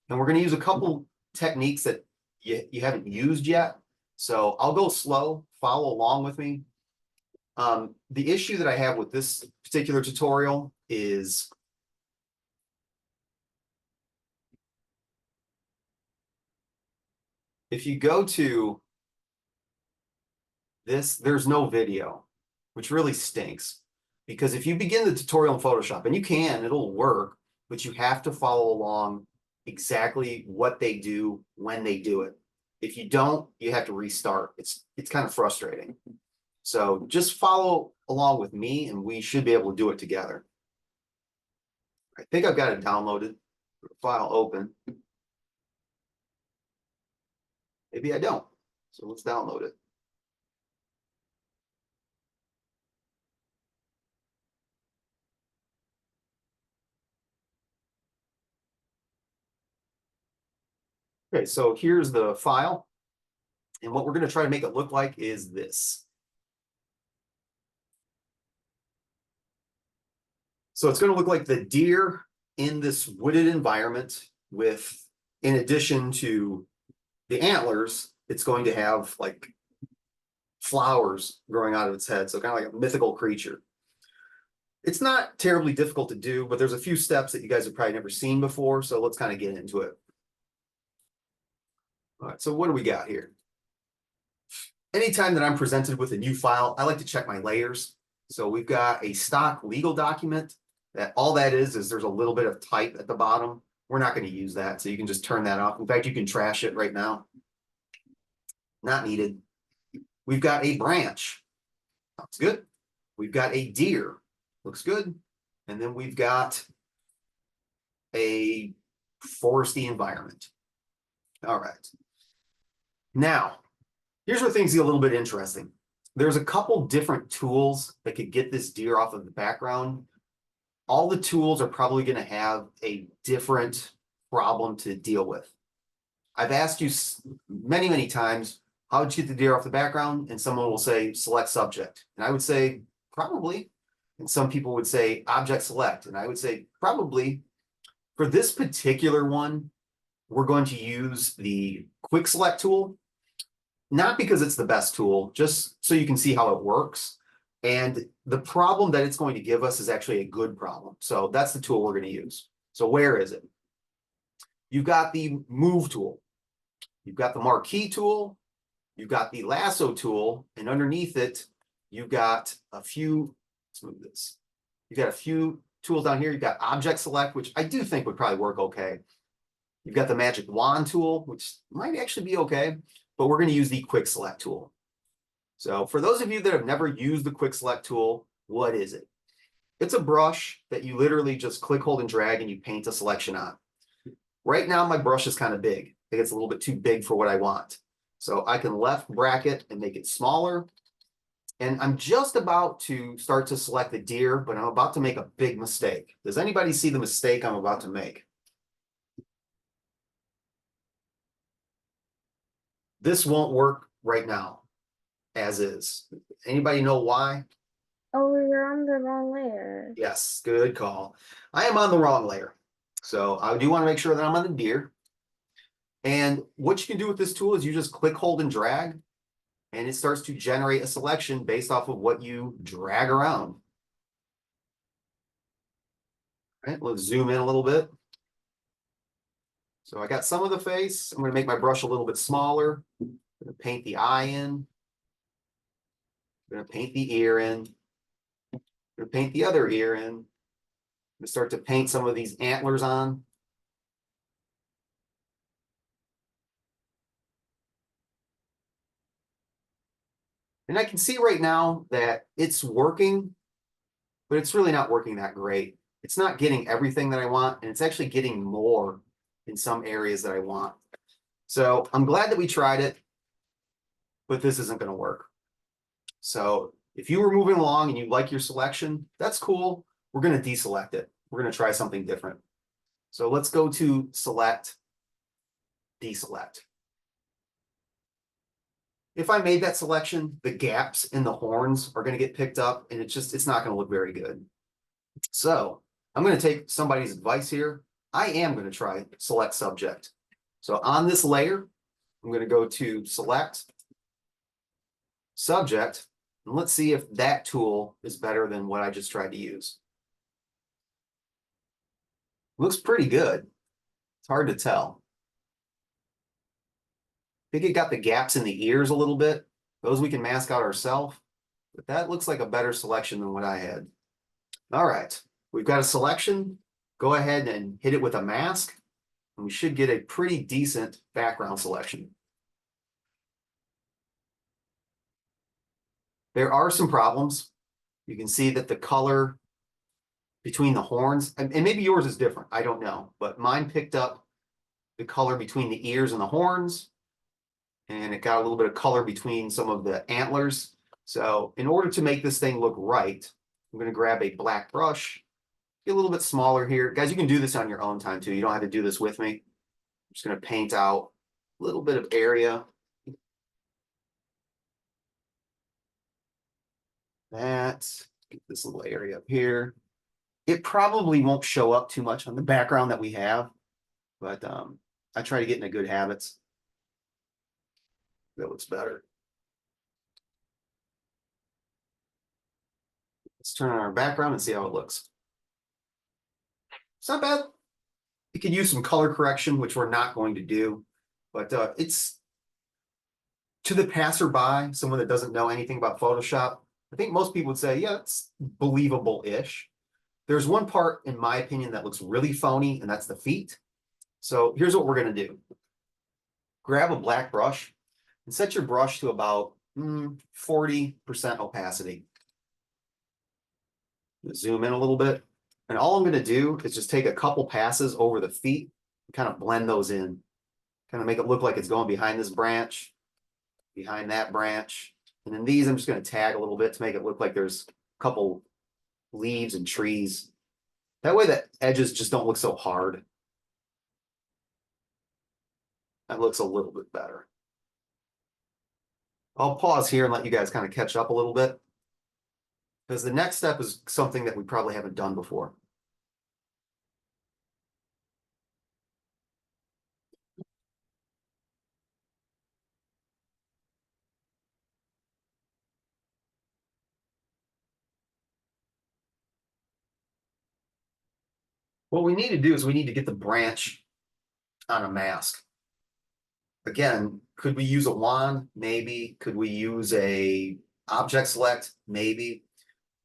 And we're going to use a couple techniques that you haven't used yet. So I'll go slow, follow along with me. The issue that I have with this particular tutorial is if you go to there's no video, which really stinks. Because if you begin the tutorial in Photoshop, and you can, it'll work, but you have to follow along exactly what they do when they do it. If you don't, you have to restart. It's kind of frustrating. So just follow along with me and we should be able to do it together. I think I've got it downloaded, file open. Maybe I don't. So let's download it. Okay, so here's the file. And what we're going to try to make it look like is this. So it's going to look like the deer in this wooded environment with, in addition to the antlers, it's going to have like flowers growing out of its head. So kind of like a mythical creature. It's not terribly difficult to do, but there's a few steps that you guys have probably never seen before. So let's kind of get into it. All right, so what do we got here? Anytime that I'm presented with a new file, I like to check my layers. So we've got a stock legal document that all that is there's a little bit of type at the bottom. We're not going to use that. So you can just turn that off. In fact, you can trash it right now. Not needed. We've got a branch. Looks good. We've got a deer. Looks good. And then we've got a foresty environment. All right. Now, here's where things get a little bit interesting. There's a couple different tools that could get this deer off of the background. All the tools are probably going to have a different problem to deal with. I've asked you many, many times, how would you get the deer off the background? And someone will say, select subject. And I would say, probably. And some people would say, object select. And I would say, probably. For this particular one, we're going to use the quick select tool. Not because it's the best tool, just so you can see how it works. And the problem that it's going to give us is actually a good problem. So that's the tool we're going to use. So where is it? You've got the move tool. You've got the marquee tool. You've got the lasso tool. And underneath it, you've got a few, let's move this. You've got a few tools down here. You've got object select, which I do think would probably work okay. You've got the magic wand tool, which might actually be okay. But we're going to use the quick select tool. So for those of you that have never used the quick select tool, what is it? It's a brush that you literally just click, hold, and drag, and you paint a selection on. Right now, my brush is kind of big. I think it's a little bit too big for what I want. So I can left bracket and make it smaller. And I'm just about to start to select the deer, but I'm about to make a big mistake. Does anybody see the mistake I'm about to make? This won't work right now, as is. Anybody know why? Oh, you're on the wrong layer. Yes, good call. I am on the wrong layer. So I do want to make sure that I'm on the deer. And what you can do with this tool is you just click, hold, and drag, and it starts to generate a selection based off of what you drag around. All right, let's zoom in a little bit. So I got some of the face. I'm going to make my brush a little bit smaller. I'm going to paint the eye in. I'm going to paint the ear in. I'm going to paint the other ear in. I'm going to start to paint some of these antlers on. And I can see right now that it's working, but it's really not working that great. It's not getting everything that I want, and it's actually getting more in some areas that I want. So I'm glad that we tried it, but this isn't going to work. So if you were moving along and you like your selection, that's cool. We're going to deselect it. We're going to try something different. So let's go to select, deselect. If I made that selection, the gaps in the horns are going to get picked up, and it's not going to look very good. So I'm going to take somebody's advice here. I am going to try select subject. So on this layer, I'm going to go to select subject, and let's see if that tool is better than what I just tried to use. Looks pretty good. It's hard to tell. I think it got the gaps in the ears a little bit. Those we can mask out ourselves, but that looks like a better selection than what I had. All right, we've got a selection. Go ahead and hit it with a mask, and we should get a pretty decent background selection. There are some problems. You can see that the color between the horns, and maybe yours is different, I don't know, but mine picked up the color between the ears and the horns, and it got a little bit of color between some of the antlers. So in order to make this thing look right, I'm going to grab a black brush, get a little bit smaller here. Guys, you can do this on your own time too. You don't have to do this with me. I'm just going to paint out a little bit of area. Get this little area up here. It probably won't show up too much on the background that we have, but I try to get into good habits. That looks better. Let's turn on our background and see how it looks. It's not bad. You could use some color correction, which we're not going to do, but it's to the passerby, someone that doesn't know anything about Photoshop. I think most people would say, yeah, it's believable-ish. There's one part, in my opinion, that looks really phony, and that's the feet. So here's what we're going to do. Grab a black brush and set your brush to about 40% opacity. Zoom in a little bit. And all I'm going to do is just take a couple passes over the feet and kind of blend those in. Kind of make it look like it's going behind this branch, behind that branch. And then these I'm just going to tag a little bit to make it look like there's a couple leaves and trees. That way the edges just don't look so hard. That looks a little bit better. I'll pause here and let you guys kind of catch up a little bit, because the next step is something that we probably haven't done before. What we need to do is we need to get the branch on a mask. Again, could we use a wand? Maybe. Could we use a object select? Maybe.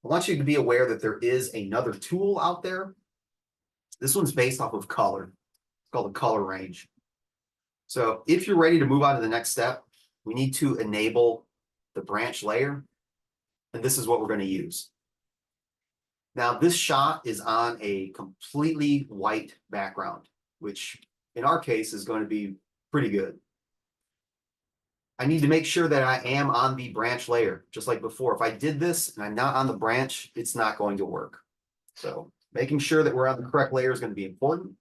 I want you to be aware that there is another tool out there. This one's based off of color. It's called the color range. So if you're ready to move on to the next step, we need to enable the branch layer. And this is what we're going to use. Now, this shot is on a completely white background, which in our case is going to be pretty good. I need to make sure that I am on the branch layer, just like before. If I did this and I'm not on the branch, it's not going to work. So making sure that we're on the correct layer is going to be important.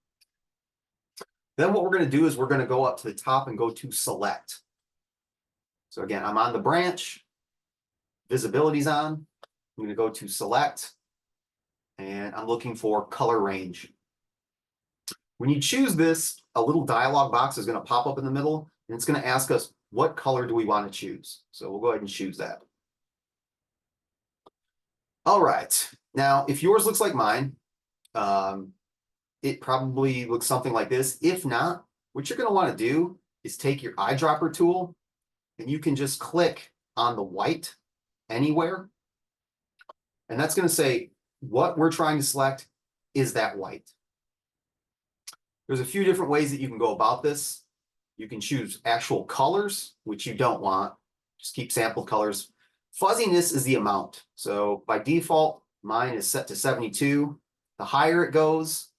Then what we're going to do is we're going to go up to the top and go to select. So again, I'm on the branch, visibility's on. I'm going to go to select, and I'm looking for color range. When you choose this, a little dialog box is going to pop up in the middle, and it's going to ask us, what color do we want to choose? So we'll go ahead and choose that. All right. Now, if yours looks like mine, it probably looks something like this. If not, what you're going to want to do is take your eyedropper tool, and you can just click on the white anywhere. And that's going to say what we're trying to select is that white. There's a few different ways that you can go about this. You can choose actual colors, which you don't want. Just keep sample colors. Fuzziness is the amount. So by default, mine is set to 72. The higher it goes,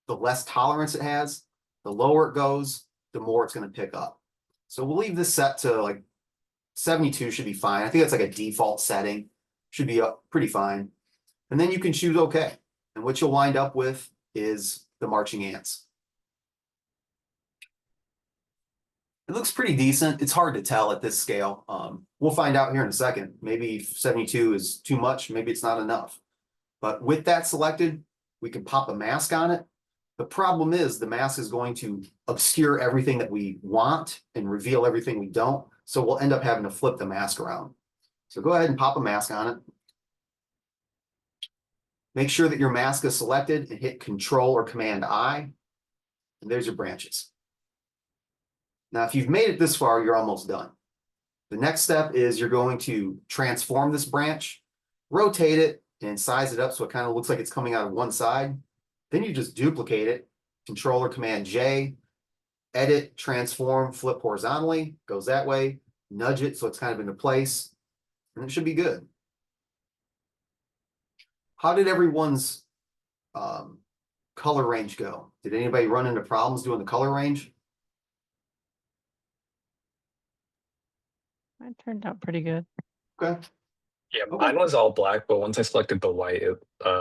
the less tolerance it has. The lower it goes, the more it's going to pick up. So we'll leave this set to like 72 should be fine. I think that's like a default setting. Should be pretty fine. And then you can choose OK. And what you'll wind up with is the marching ants. It looks pretty decent. It's hard to tell at this scale. We'll find out here in a second. Maybe 72 is too much. Maybe it's not enough. But with that selected, we can pop a mask on it. The problem is the mask is going to obscure everything that we want and reveal everything we don't. So we'll end up having to flip the mask around. So go ahead and pop a mask on it. Make sure that your mask is selected and hit Control or Command I. And there's your branches. Now, if you've made it this far, you're almost done. The next step is you're going to transform this branch, rotate it, and size it up so it kind of looks like it's coming out of one side. Then you just duplicate it, Control or Command J, edit, transform, flip horizontally, goes that way, nudge it so it's kind of into place, and it should be good. How did everyone's color range go? Did anybody run into problems doing the color range? That turned out pretty good. Okay, Yeah, Okay. mine was all black, but once I selected the white, it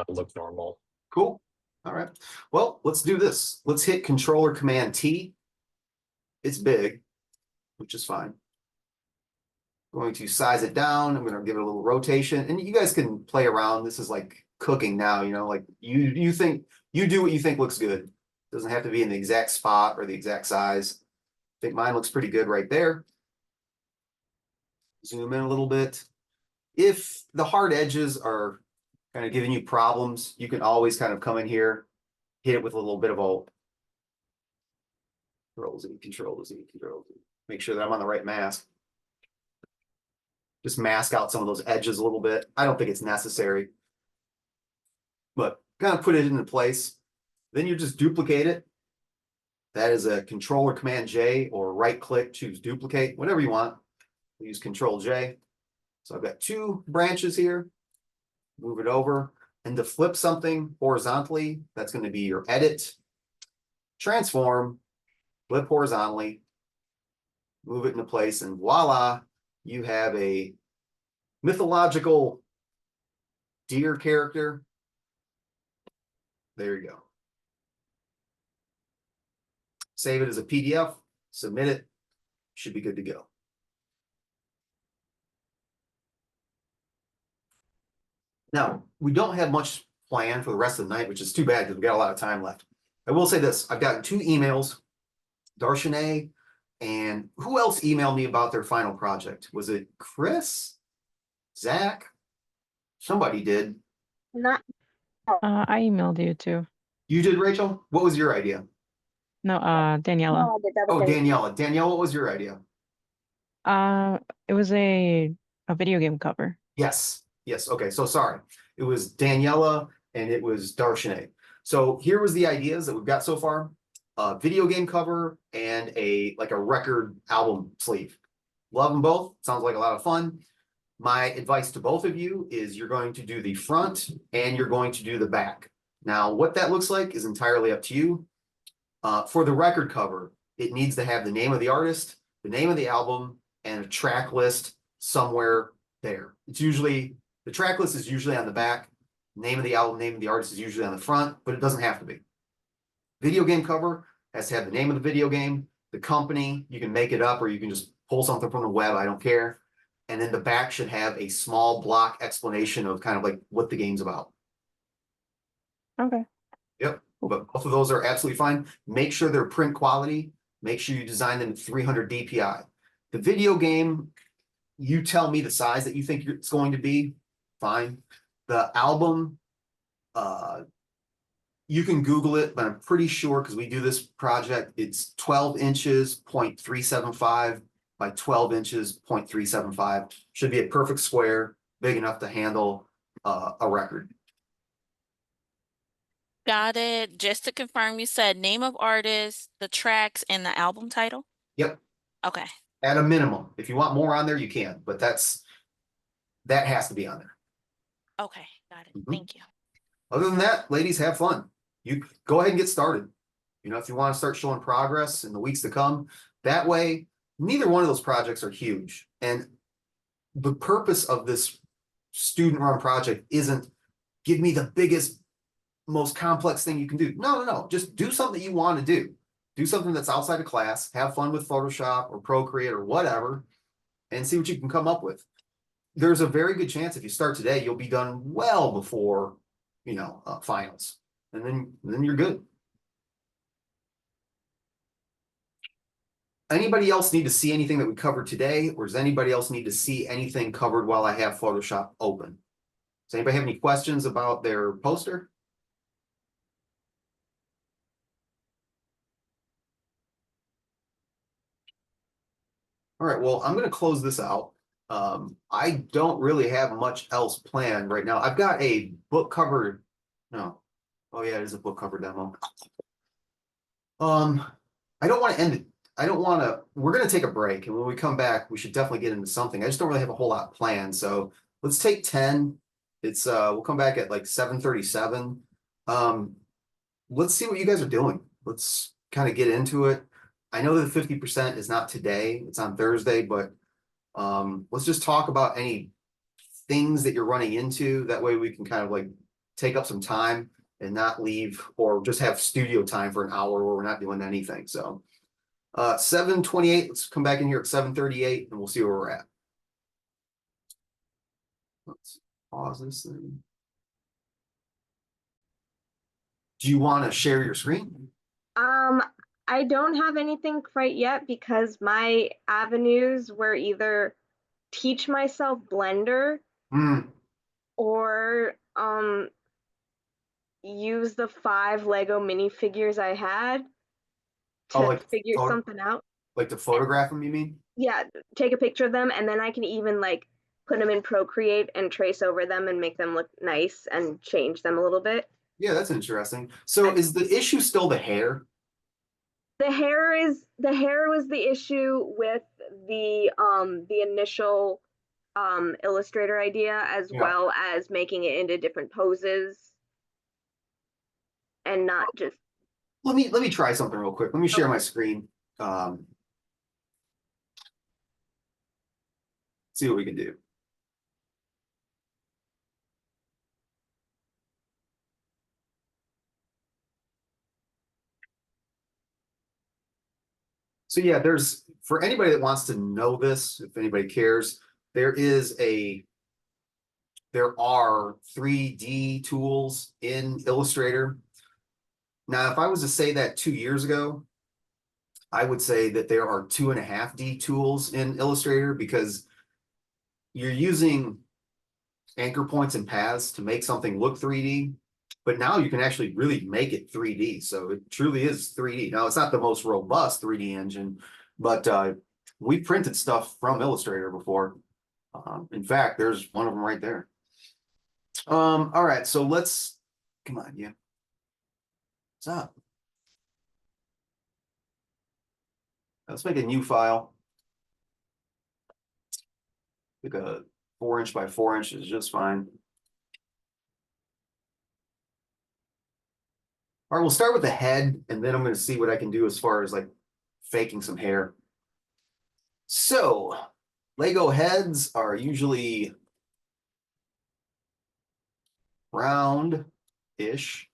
looked normal. cool. All right. Well, let's do this. Let's hit Control or Command T. It's big, which is fine. Going to size it down. I'm going to give it a little rotation, and you guys can play around. This is like cooking now, you know, like you think you do what you think looks good. Doesn't have to be in the exact spot or the exact size. I think mine looks pretty good right there. Zoom in a little bit. If the hard edges are kind of giving you problems, you can always kind of come in here, hit it with a little bit of a Control Z, Control Z, Control Z. Make sure that I'm on the right mask. Just mask out some of those edges a little bit. I don't think it's necessary, but kind of put it into place. Then you just duplicate it. That is a Control or Command J, or right click, choose duplicate, whatever you want. Use Control J. So I've got two branches here. Move it over, and to flip something horizontally, that's going to be your edit, transform, flip horizontally, move it into place, and voila, you have a mythological deer character. There you go. Save it as a PDF, submit it, should be good to go. Now, we don't have much planned for the rest of the night, which is too bad because we've got a lot of time left. I will say this, I've gotten 2 emails, Darshane, and who else emailed me about their final project? Was it Chris? Zach? Somebody did. Not I emailed you too. You did, Rachel? What was your idea? No, Daniela. no, the Oh, other day. Daniela. Daniela, what was your idea? It was a video game cover. Yes. Yes. Okay. So sorry. It was Daniela and it was Darshane. So here was the ideas that we've got so far. A video game cover and a record album sleeve. Love them both. Sounds like a lot of fun. My advice to both of you is you're going to do the front and you're going to do the back. Now, what that looks like is entirely up to you. For the record cover, it needs to have the name of the artist, the name of the album, and a track list somewhere there. It's usually, the track list is usually on the back. Name of the album, name of the artist is usually on the front, but it doesn't have to be. Video game cover has to have the name of the video game, the company, you can make it up or you can just pull something from the web, I don't care. And then the back should have a small block explanation of kind of like what the game's about. Okay. Yep, but both of those are absolutely fine. Make sure they're print quality. Make sure you design them at 300 DPI. The video game, you tell me the size that you think it's going to be, fine. The album, you can Google it, but I'm pretty sure because we do this project, it's 12 inches, 0.375 by 12 inches, 0.375. Should be a perfect square, big enough to handle a record. Got it. Just to confirm, you said name of artist, the tracks, and the album title? Yep. Okay. At a minimum. If you want more on there, you can, but that has to be on there. Okay. Got it. Mhm. Thank you. Other than that, ladies, have fun. You go ahead and get started. You know, if you want to start showing progress in the weeks to come, that way, neither one of those projects are huge. And the purpose of this student-run project isn't give me the biggest, most complex thing you can do. No. Just do something you want to do. Do something that's outside of class, have fun with Photoshop or Procreate or whatever, and see what you can come up with. There's a very good chance if you start today, you'll be done well before, finals. And then you're good. Anybody else need to see anything that we covered today, or does anybody else need to see anything covered while I have Photoshop open? Does anybody have any questions about their poster? All right, well, I'm gonna close this out. I don't really have much else planned right now. I've got a book cover. No. Oh yeah, it is a book cover demo. I don't want to end it. I don't want to. We're gonna take a break, and when we come back, we should definitely get into something. I just don't really have a whole lot planned, so let's take 10. It's we'll come back at like 7:37. Um, let's see what you guys are doing. Let's kind of get into it. I know that 50% is not today, it's on Thursday, but let's just talk about any things that you're running into. That way we can kind of like take up some time and not leave or just have studio time for an hour where we're not doing anything. So 7:28, let's come back in here at 7:38 and we'll see where we're at. Let's pause this thing. Do you want to share your screen? I don't have anything quite yet because my avenues were either teach myself Blender Hmm. or use the 5 Lego minifigures I had to Oh, like figure photo, something out. like to photograph them, you mean? Yeah, take a picture of them and then I can even like put them in Procreate and trace over them and make them look nice and change them a little bit. Yeah, that's interesting. So is the issue still the hair? The hair was the issue with the initial Illustrator idea, as Yeah. well as making it into different poses and not just Let me try something real quick. Let me share my screen. See what we can do. So yeah, there's for anybody that wants to know this, if anybody cares, there are 3D tools in Illustrator. Now, if I was to say that 2 years ago, I would say that there are 2.5D tools in Illustrator because you're using anchor points and paths to make something look 3D. But now you can actually really make it 3D. So it truly is 3D. Now, it's not the most robust 3D engine, but we printed stuff from Illustrator before. In fact, there's one of them right there. All right, so let's come on, yeah. What's up? Let's make a new file. Like a 4" by 4" is just fine. All right, we'll start with the head, and then I'm going to see what I can do as far as like faking some hair. So, Lego heads are usually round-ish.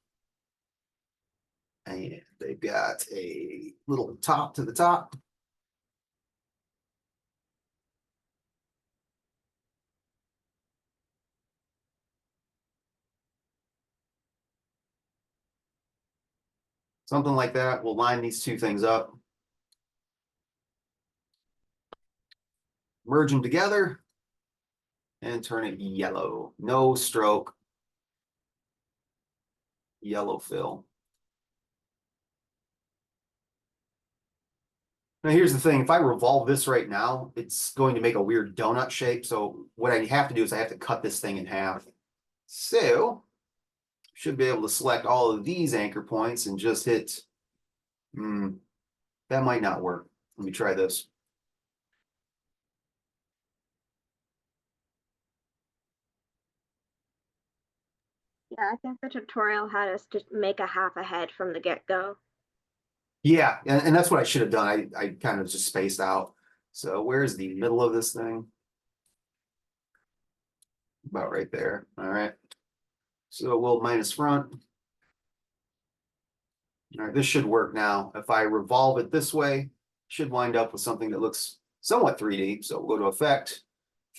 And they've got a little top to the top. Something like that. We'll line these two things up. Merge them together and turn it yellow. No stroke. Yellow fill. Now here's the thing, if I revolve this right now, it's going to make a weird donut shape. So what I have to do is I have to cut this thing in half. So should be able to select all of these anchor points and just hit, that might not work. Let me try this. yeah, I think the tutorial had us just make a half a head from the get-go. Yeah, and that's what I should have done. I kind of just spaced out. So where's the middle of this thing? About right there. All right. So we'll minus front. All right, this should work now. If I revolve it this way, should wind up with something that looks somewhat 3D. So we'll go to Effect,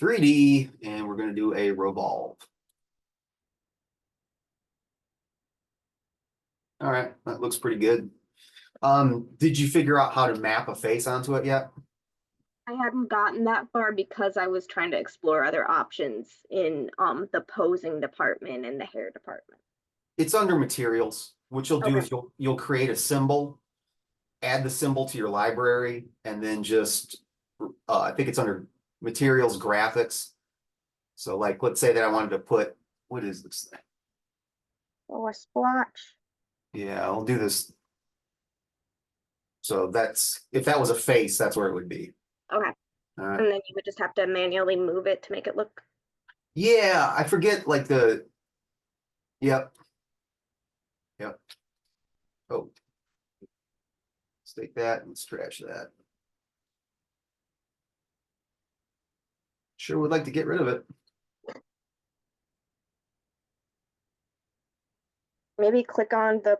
3D, and we're going to do a revolve. All right, that looks pretty good. Did you figure out how to map a face onto it yet? I hadn't gotten that far because I was trying to explore other options in the posing department and the hair department. It's under materials. What you'll do is you'll create a symbol, add the symbol to your library, and then just I think it's under materials graphics. So like, let's say that I wanted to put, what is this thing? Oh, a splotch. Yeah, I'll do this. So that's, if that was a face, that's where it would be. Okay. All right. And then you would just have to manually move it to make it look. Yeah, I forget like the, yep. Yep. Oh. Let's take that and stretch that. Sure would like to get rid of it. Maybe click on the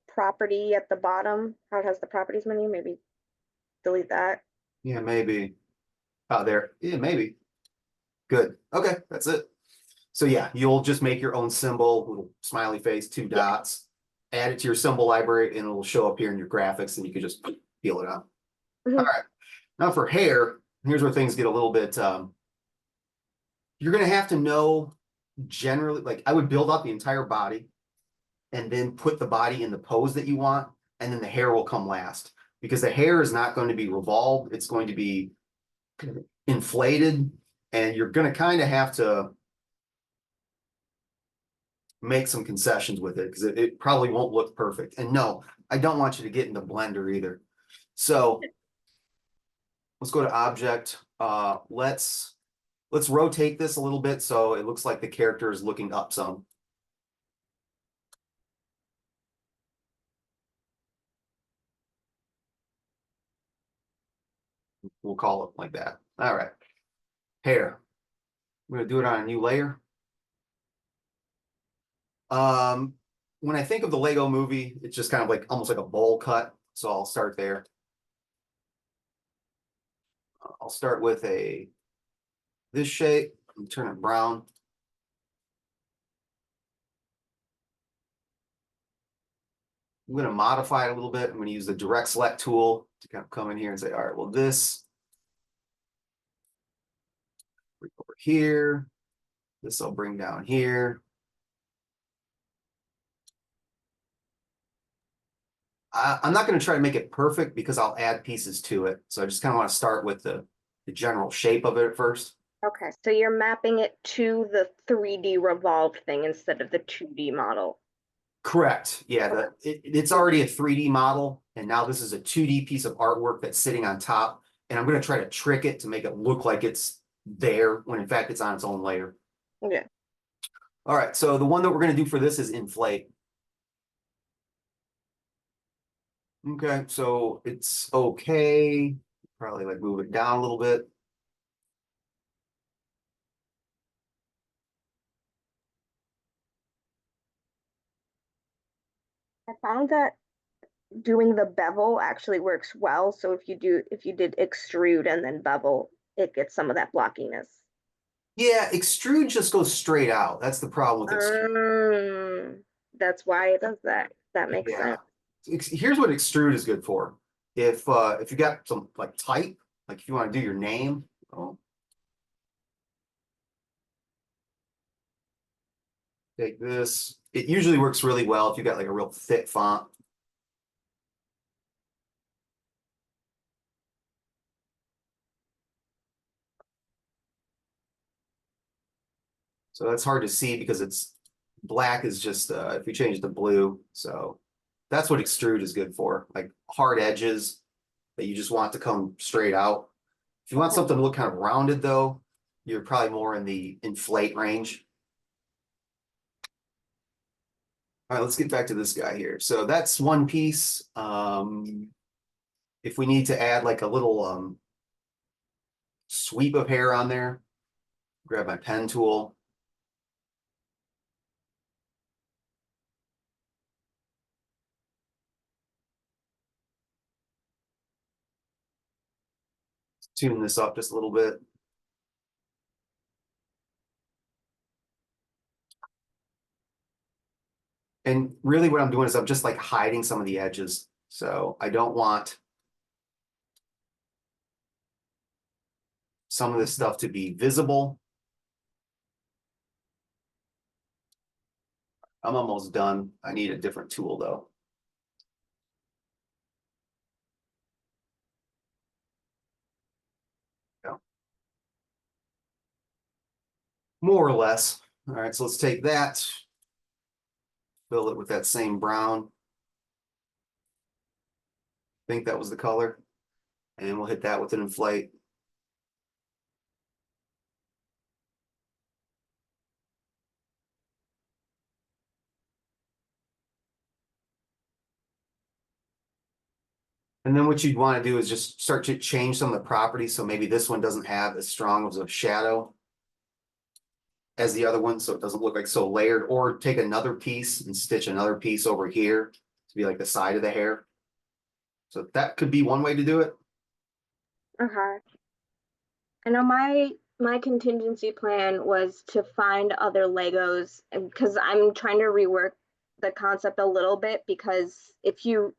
property at the bottom, how it has the properties menu, maybe delete that. Yeah, maybe. Oh, there. Yeah, maybe. Good. Okay, that's it. So yeah, you'll just make your own symbol, little smiley face, 2 dots, add it to your symbol library, and it'll show up here in your graphics, and you can just peel it out. Mhm. All right. Now for hair, here's where things get a little bit, you're gonna have to know generally, like I would build up the entire body and then put the body in the pose that you want, and then the hair will come last. Because the hair is not going to be revolved, it's going to be inflated, and you're gonna kind of have to make some concessions with it because it probably won't look perfect. And no, I don't want you to get into Blender either. So let's go to object. Let's rotate this a little bit so it looks like the character is looking up some. We'll call it like that. All right. Hair. I'm going to do it on a new layer. When I think of the Lego movie, it's just kind of like almost like a bowl cut. So I'll start there. I'll start with this shape and turn it brown. I'm going to modify it a little bit. I'm going to use the direct select tool to kind of come in here and say, all right, well, this bring over here. This I'll bring down here. I'm not going to try to make it perfect because I'll add pieces to it. So I just kind of want to start with the general shape of it at first. Okay, so you're mapping it to the 3D revolved thing instead of the 2D model. Correct. Yeah, it's already a 3D model, and now this is a 2D piece of artwork that's sitting on top. And I'm going to try to trick it to make it look like it's there when in fact it's on its own layer. Yeah. All right, so the one that we're going to do for this is inflate. Okay, so it's okay. Probably like move it down a little bit. I found that doing the bevel actually works well. So if you did extrude and then bevel, it gets some of that blockiness. Yeah, extrude just goes straight out. That's the problem with extrude. That's why it does that. That makes sense. Here's what extrude is good for. If you got some like type, like if you want to do your name, take this. It usually works really well if you got like a real thick font. So that's hard to see because it's black is just if we change it to blue. So that's what extrude is good for, like hard edges that you just want to come straight out. If you want something to look kind of rounded though, you're probably more in the inflate range. All right, let's get back to this guy here. So that's one piece. If we need to add like a little sweep of hair on there, grab my pen tool. Tune this up just a little bit. And really what I'm doing is I'm just like hiding some of the edges. So I don't want some of this stuff to be visible. I'm almost done. I need a different tool though. more or less. All right, so let's take that, fill it with that same brown. I think that was the color. And we'll hit that with an inflate. And then what you'd want to do is just start to change some of the properties. So maybe this one doesn't have as strong of a shadow as the other one, so it doesn't look like so layered, or take another piece and stitch another piece over here to be like the side of the hair. So that could be one way to do it. Okay. I know my contingency plan was to find other Legos, because I'm trying to rework the concept a little bit, because if you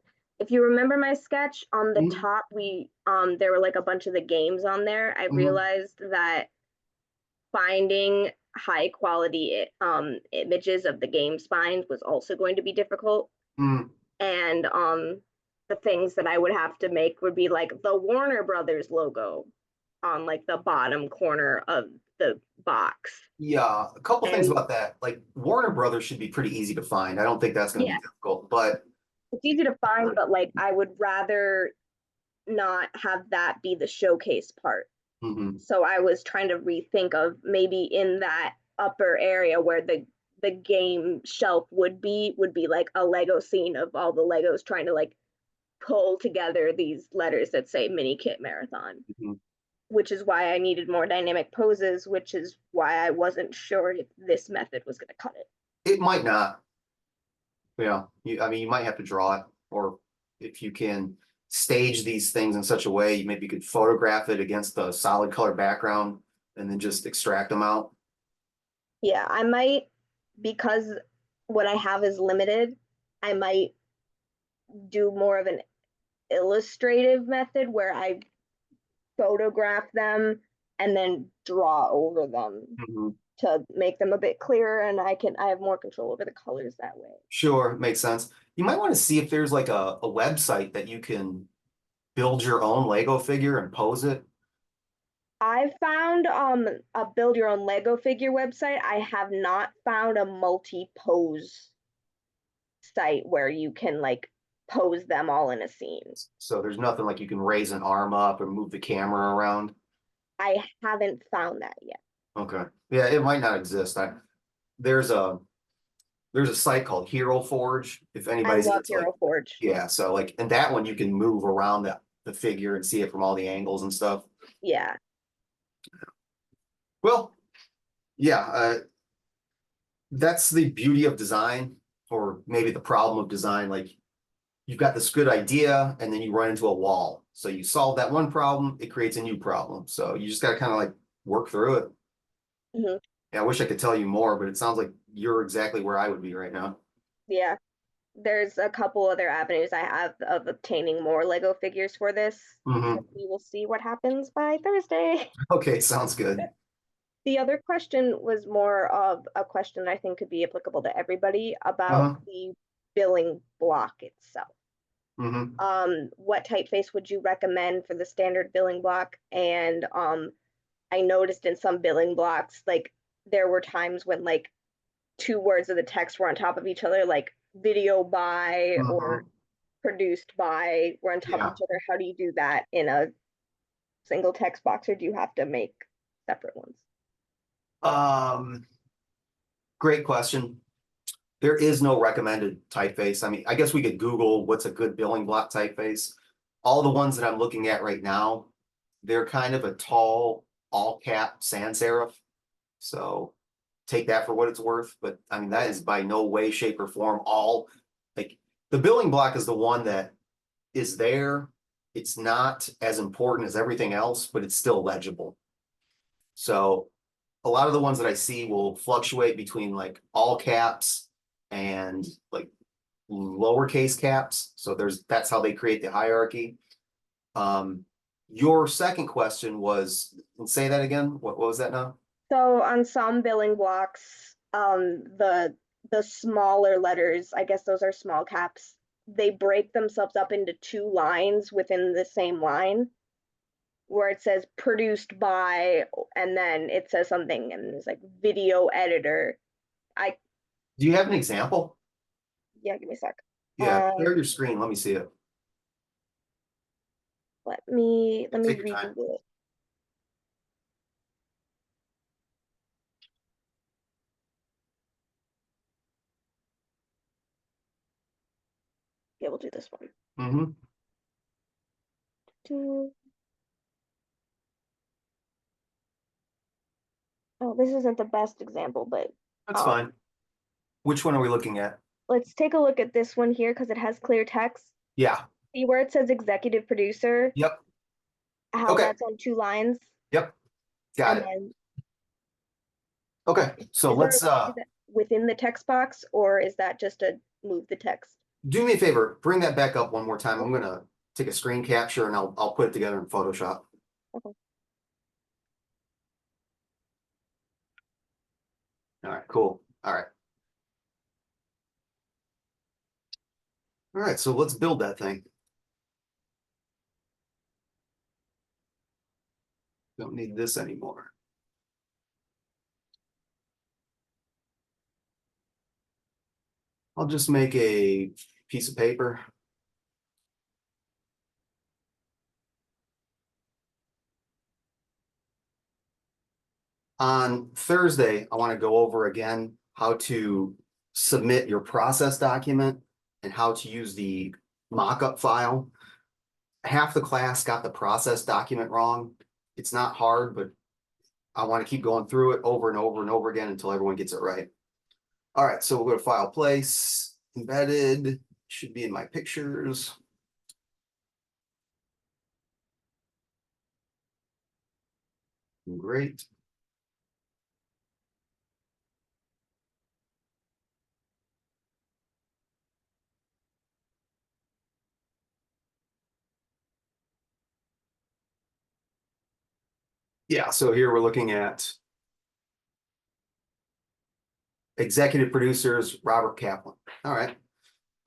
remember my sketch on the Mhm. top, we there were like a bunch of the games on there. I Mhm. realized that finding high quality images of the game spines was also going to be difficult. Mm, And the things that I would have to make would be like the Warner Brothers logo on like the bottom corner of the box. yeah, a couple things And about that. Like Warner Brothers should be pretty easy to find. I don't think that's going to yeah, be difficult, but it's easy to find, but like I would rather not have that be the showcase part. mhm. So I was trying to rethink of maybe in that upper area where the game shelf would be like a Lego scene of all the Legos trying to like pull together these letters that say mini kit marathon, Mhm. which is why I needed more dynamic poses, which is why I wasn't sure if this method was going to cut it. It might not. I mean, you might have to draw it, or if you can stage these things in such a way, maybe you could photograph it against a solid color background and then just extract them out. Yeah, I might, because what I have is limited, I might do more of an illustrative method where I photograph them and then draw over them Mhm. to make them a bit clearer, and I have more control over the colors that way. Sure, makes sense. You might want to see if there's like a website that you can build your own Lego figure and pose it. I found a build your own Lego figure website. I have not found a multi-pose site where you can like pose them all in a scene. So there's nothing like you can raise an arm up or move the camera around. I haven't found that yet. Okay. Yeah, it might not exist. There's a there's a site called Hero Forge. If I anybody's love into like, Hero Forge. yeah, so like, and that one you can move around the figure and see it from all the angles and stuff. Yeah. Well, yeah, that's the beauty of design, or maybe the problem of design. Like, you've got this good idea and then you run into a wall. So you solve that one problem, it creates a new problem. So you just got to kind of like work through it. Mhm. Yeah, I wish I could tell you more, but it sounds like you're exactly where I would be right now. Yeah. There's a couple other avenues I have of obtaining more Lego figures for this. Mhm. We will see what happens by Thursday. Okay, sounds good. The other question was more of a question I think could be applicable to everybody about Uh-huh. the billing block itself. Hmm. What typeface would you recommend for the standard billing block? And I noticed in some billing blocks, like there were times when like two words of the text were on top of each other, like video by or produced by were on top of Yeah. each other. How do you do that in a single text box, or do you have to make separate ones? Um, Great question. There is no recommended typeface. I mean, I guess we could Google what's a good billing block typeface. All the ones that I'm looking at right now, they're kind of a tall, all cap sans serif. So take that for what it's worth. But I mean, that is by no way, shape, or form all like the billing block is the one that is there. It's not as important as everything else, but it's still legible. So a lot of the ones that I see will fluctuate between like all caps and like lowercase caps. So that's how they create the hierarchy. Your second question was, and say that again. What was that now? So on some billing blocks, the smaller letters, I guess those are small caps, they break themselves up into two lines within the same line. where it says produced by, and then it says something and it's like video editor. Do you have an example? Yeah, give me a sec. Yeah, share your screen. Let me see it. Let me Take your time. re-Google it. Yeah, we'll do this one. Mm-hmm. Oh, this isn't the best example, but That's fine. Which one are we looking at? let's take a look at this one here because it has clear text. Yeah. See where it says executive producer? Yep. How Okay. that's on 2 lines? Yep. Got And it. then Okay. So is there let's a way to do that within the text box, or is that just to move the text? do me a favor. Bring that back up one more time. I'm gonna take a screen capture and I'll put it together in Photoshop. Okay. All right, cool. All right. All right, so let's build that thing. Don't need this anymore. I'll just make a piece of paper. On Thursday, I want to go over again how to submit your process document and how to use the mockup file. Half the class got the process document wrong. It's not hard, but I want to keep going through it over and over and over again until everyone gets it right. All right, so we'll go to file place, embedded, should be in my pictures. Great. Yeah, so here we're looking at executive producers, Robert Kaplan. All right,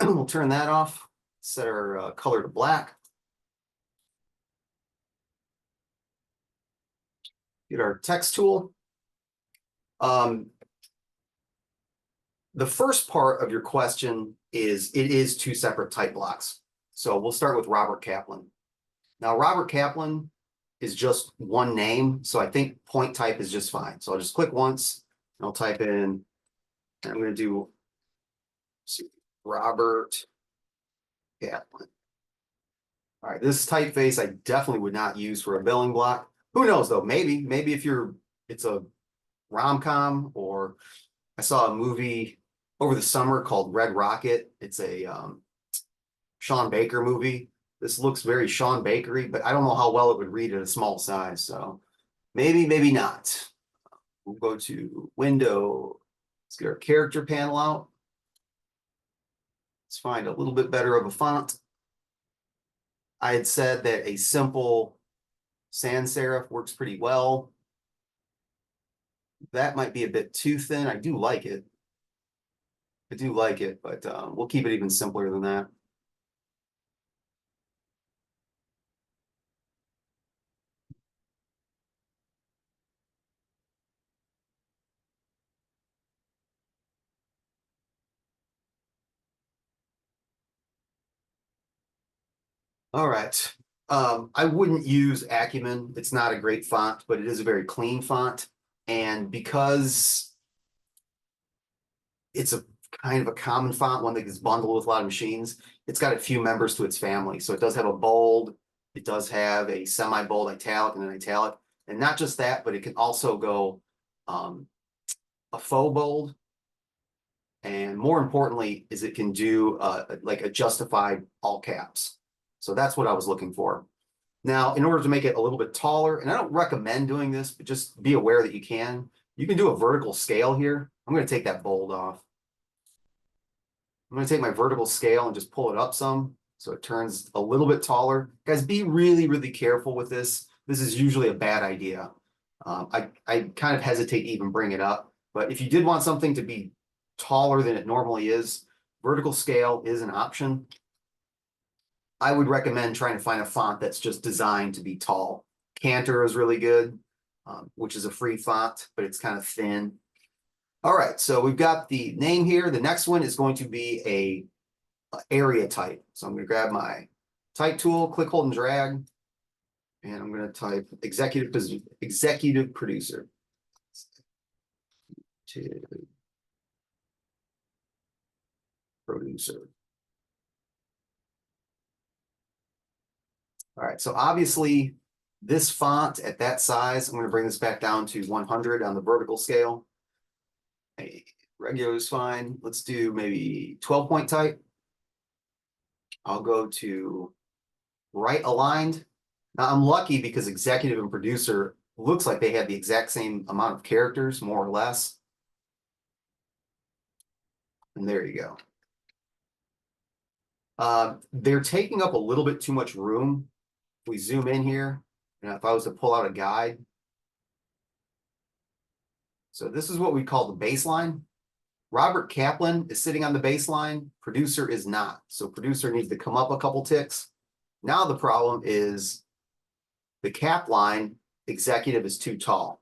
we'll turn that off, set our color to black. Get our text tool. The first part of your question is, it is 2 separate type blocks. So we'll start with Robert Kaplan. Now, Robert Kaplan is just one name, so I think point type is just fine. So I'll just click once, and I'll type in, I'm going to do Robert Kaplan. All right, this typeface I definitely would not use for a billing block. Who knows though? Maybe if it's a rom-com, or I saw a movie over the summer called Red Rocket. It's a Sean Baker movie. This looks very Sean Bakery, but I don't know how well it would read at a small size. So maybe not. We'll go to window. Let's get our character panel out. Let's find a little bit better of a font. I had said that a simple sans serif works pretty well. That might be a bit too thin. I do like it. But we'll keep it even simpler than that. All right. I wouldn't use Acumen. It's not a great font, but it is a very clean font. And because it's a kind of a common font, one that gets bundled with a lot of machines, it's got a few members to its family. So it does have a bold, it does have a semi-bold, italic, and an italic. And not just that, but it can also go a faux bold. And more importantly, is it can do like a justified all caps. So that's what I was looking for. Now, in order to make it a little bit taller, and I don't recommend doing this, but just be aware that you can do a vertical scale here. I'm going to take that bold off. I'm going to take my vertical scale and just pull it up some so it turns a little bit taller. Guys, be really, really careful with this. This is usually a bad idea. I kind of hesitate to even bring it up, but if you did want something to be taller than it normally is, vertical scale is an option. I would recommend trying to find a font that's just designed to be tall. Cantor is really good, which is a free font, but it's kind of thin. All right, so we've got the name here. The next one is going to be a area type. So I'm going to grab my type tool, click, hold, and drag, and I'm going to type executive producer. Producer. All right, so obviously this font at that size, I'm going to bring this back down to 100 on the vertical scale. Hey, regular is fine. Let's do maybe 12-point type. I'll go to right aligned. Now I'm lucky because executive and producer looks like they have the exact same amount of characters, more or less. And there you go. They're taking up a little bit too much room. If we zoom in here, and if I was to pull out a guide. So this is what we call the baseline. Robert Kaplan is sitting on the baseline. Producer is not. So producer needs to come up a couple ticks. Now the problem is the cap line executive is too tall.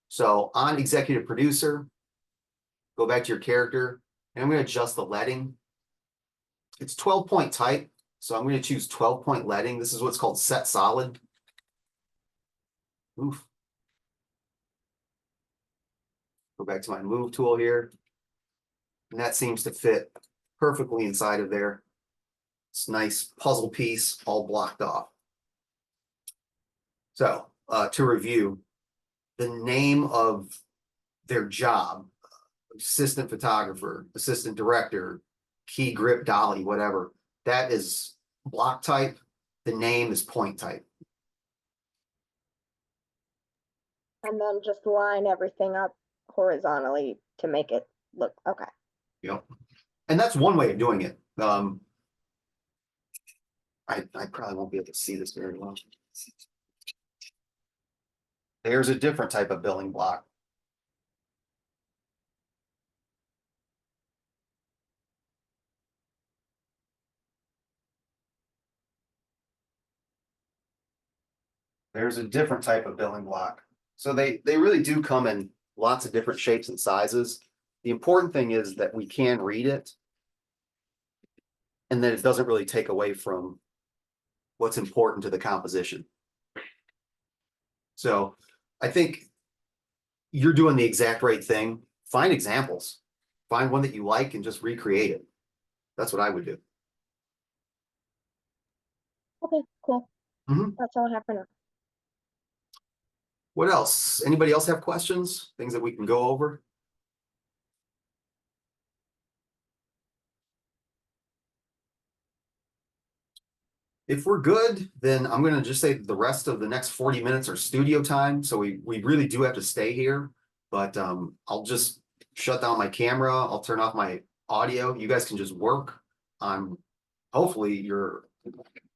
So on executive producer, go back to your character, and I'm going to adjust the leading. It's 12-point type, so I'm going to choose 12-point leading. This is what's called set solid. Oof. Go back to my move tool here. And that seems to fit perfectly inside of there. It's a nice puzzle piece, all blocked off. So to review, the name of their job, assistant photographer, assistant director, key grip dolly, whatever, that is block type. The name is point type. And then just line everything up horizontally to make it look okay. Yep. And that's one way of doing it. I probably won't be able to see this very well. There's a different type of billing block. There's a different type of billing block. So they really do come in lots of different shapes and sizes. The important thing is that we can read it and that it doesn't really take away from what's important to the composition. So I think you're doing the exact right thing. Find examples. Find one that you like and just recreate it. That's what I would do. Okay, cool. Mhm. That's all I have for now. What else? Anybody else have questions? Things that we can go over? If we're good, then I'm going to just say the rest of the next 40 minutes are studio time. So we really do have to stay here, but I'll just shut down my camera. I'll turn off my audio. You guys can just work on hopefully your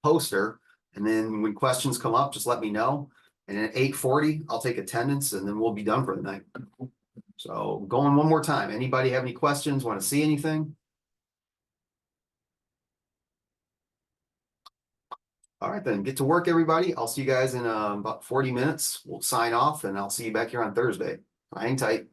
poster. And then when questions come up, just let me know. And at 8:40, I'll take attendance and then we'll be done for the night. So going one more time. Anybody have any questions? Want to see anything? All right, then get to work, everybody. I'll see you guys in about 40 minutes. We'll sign off and I'll see you back here on Thursday. Hang tight.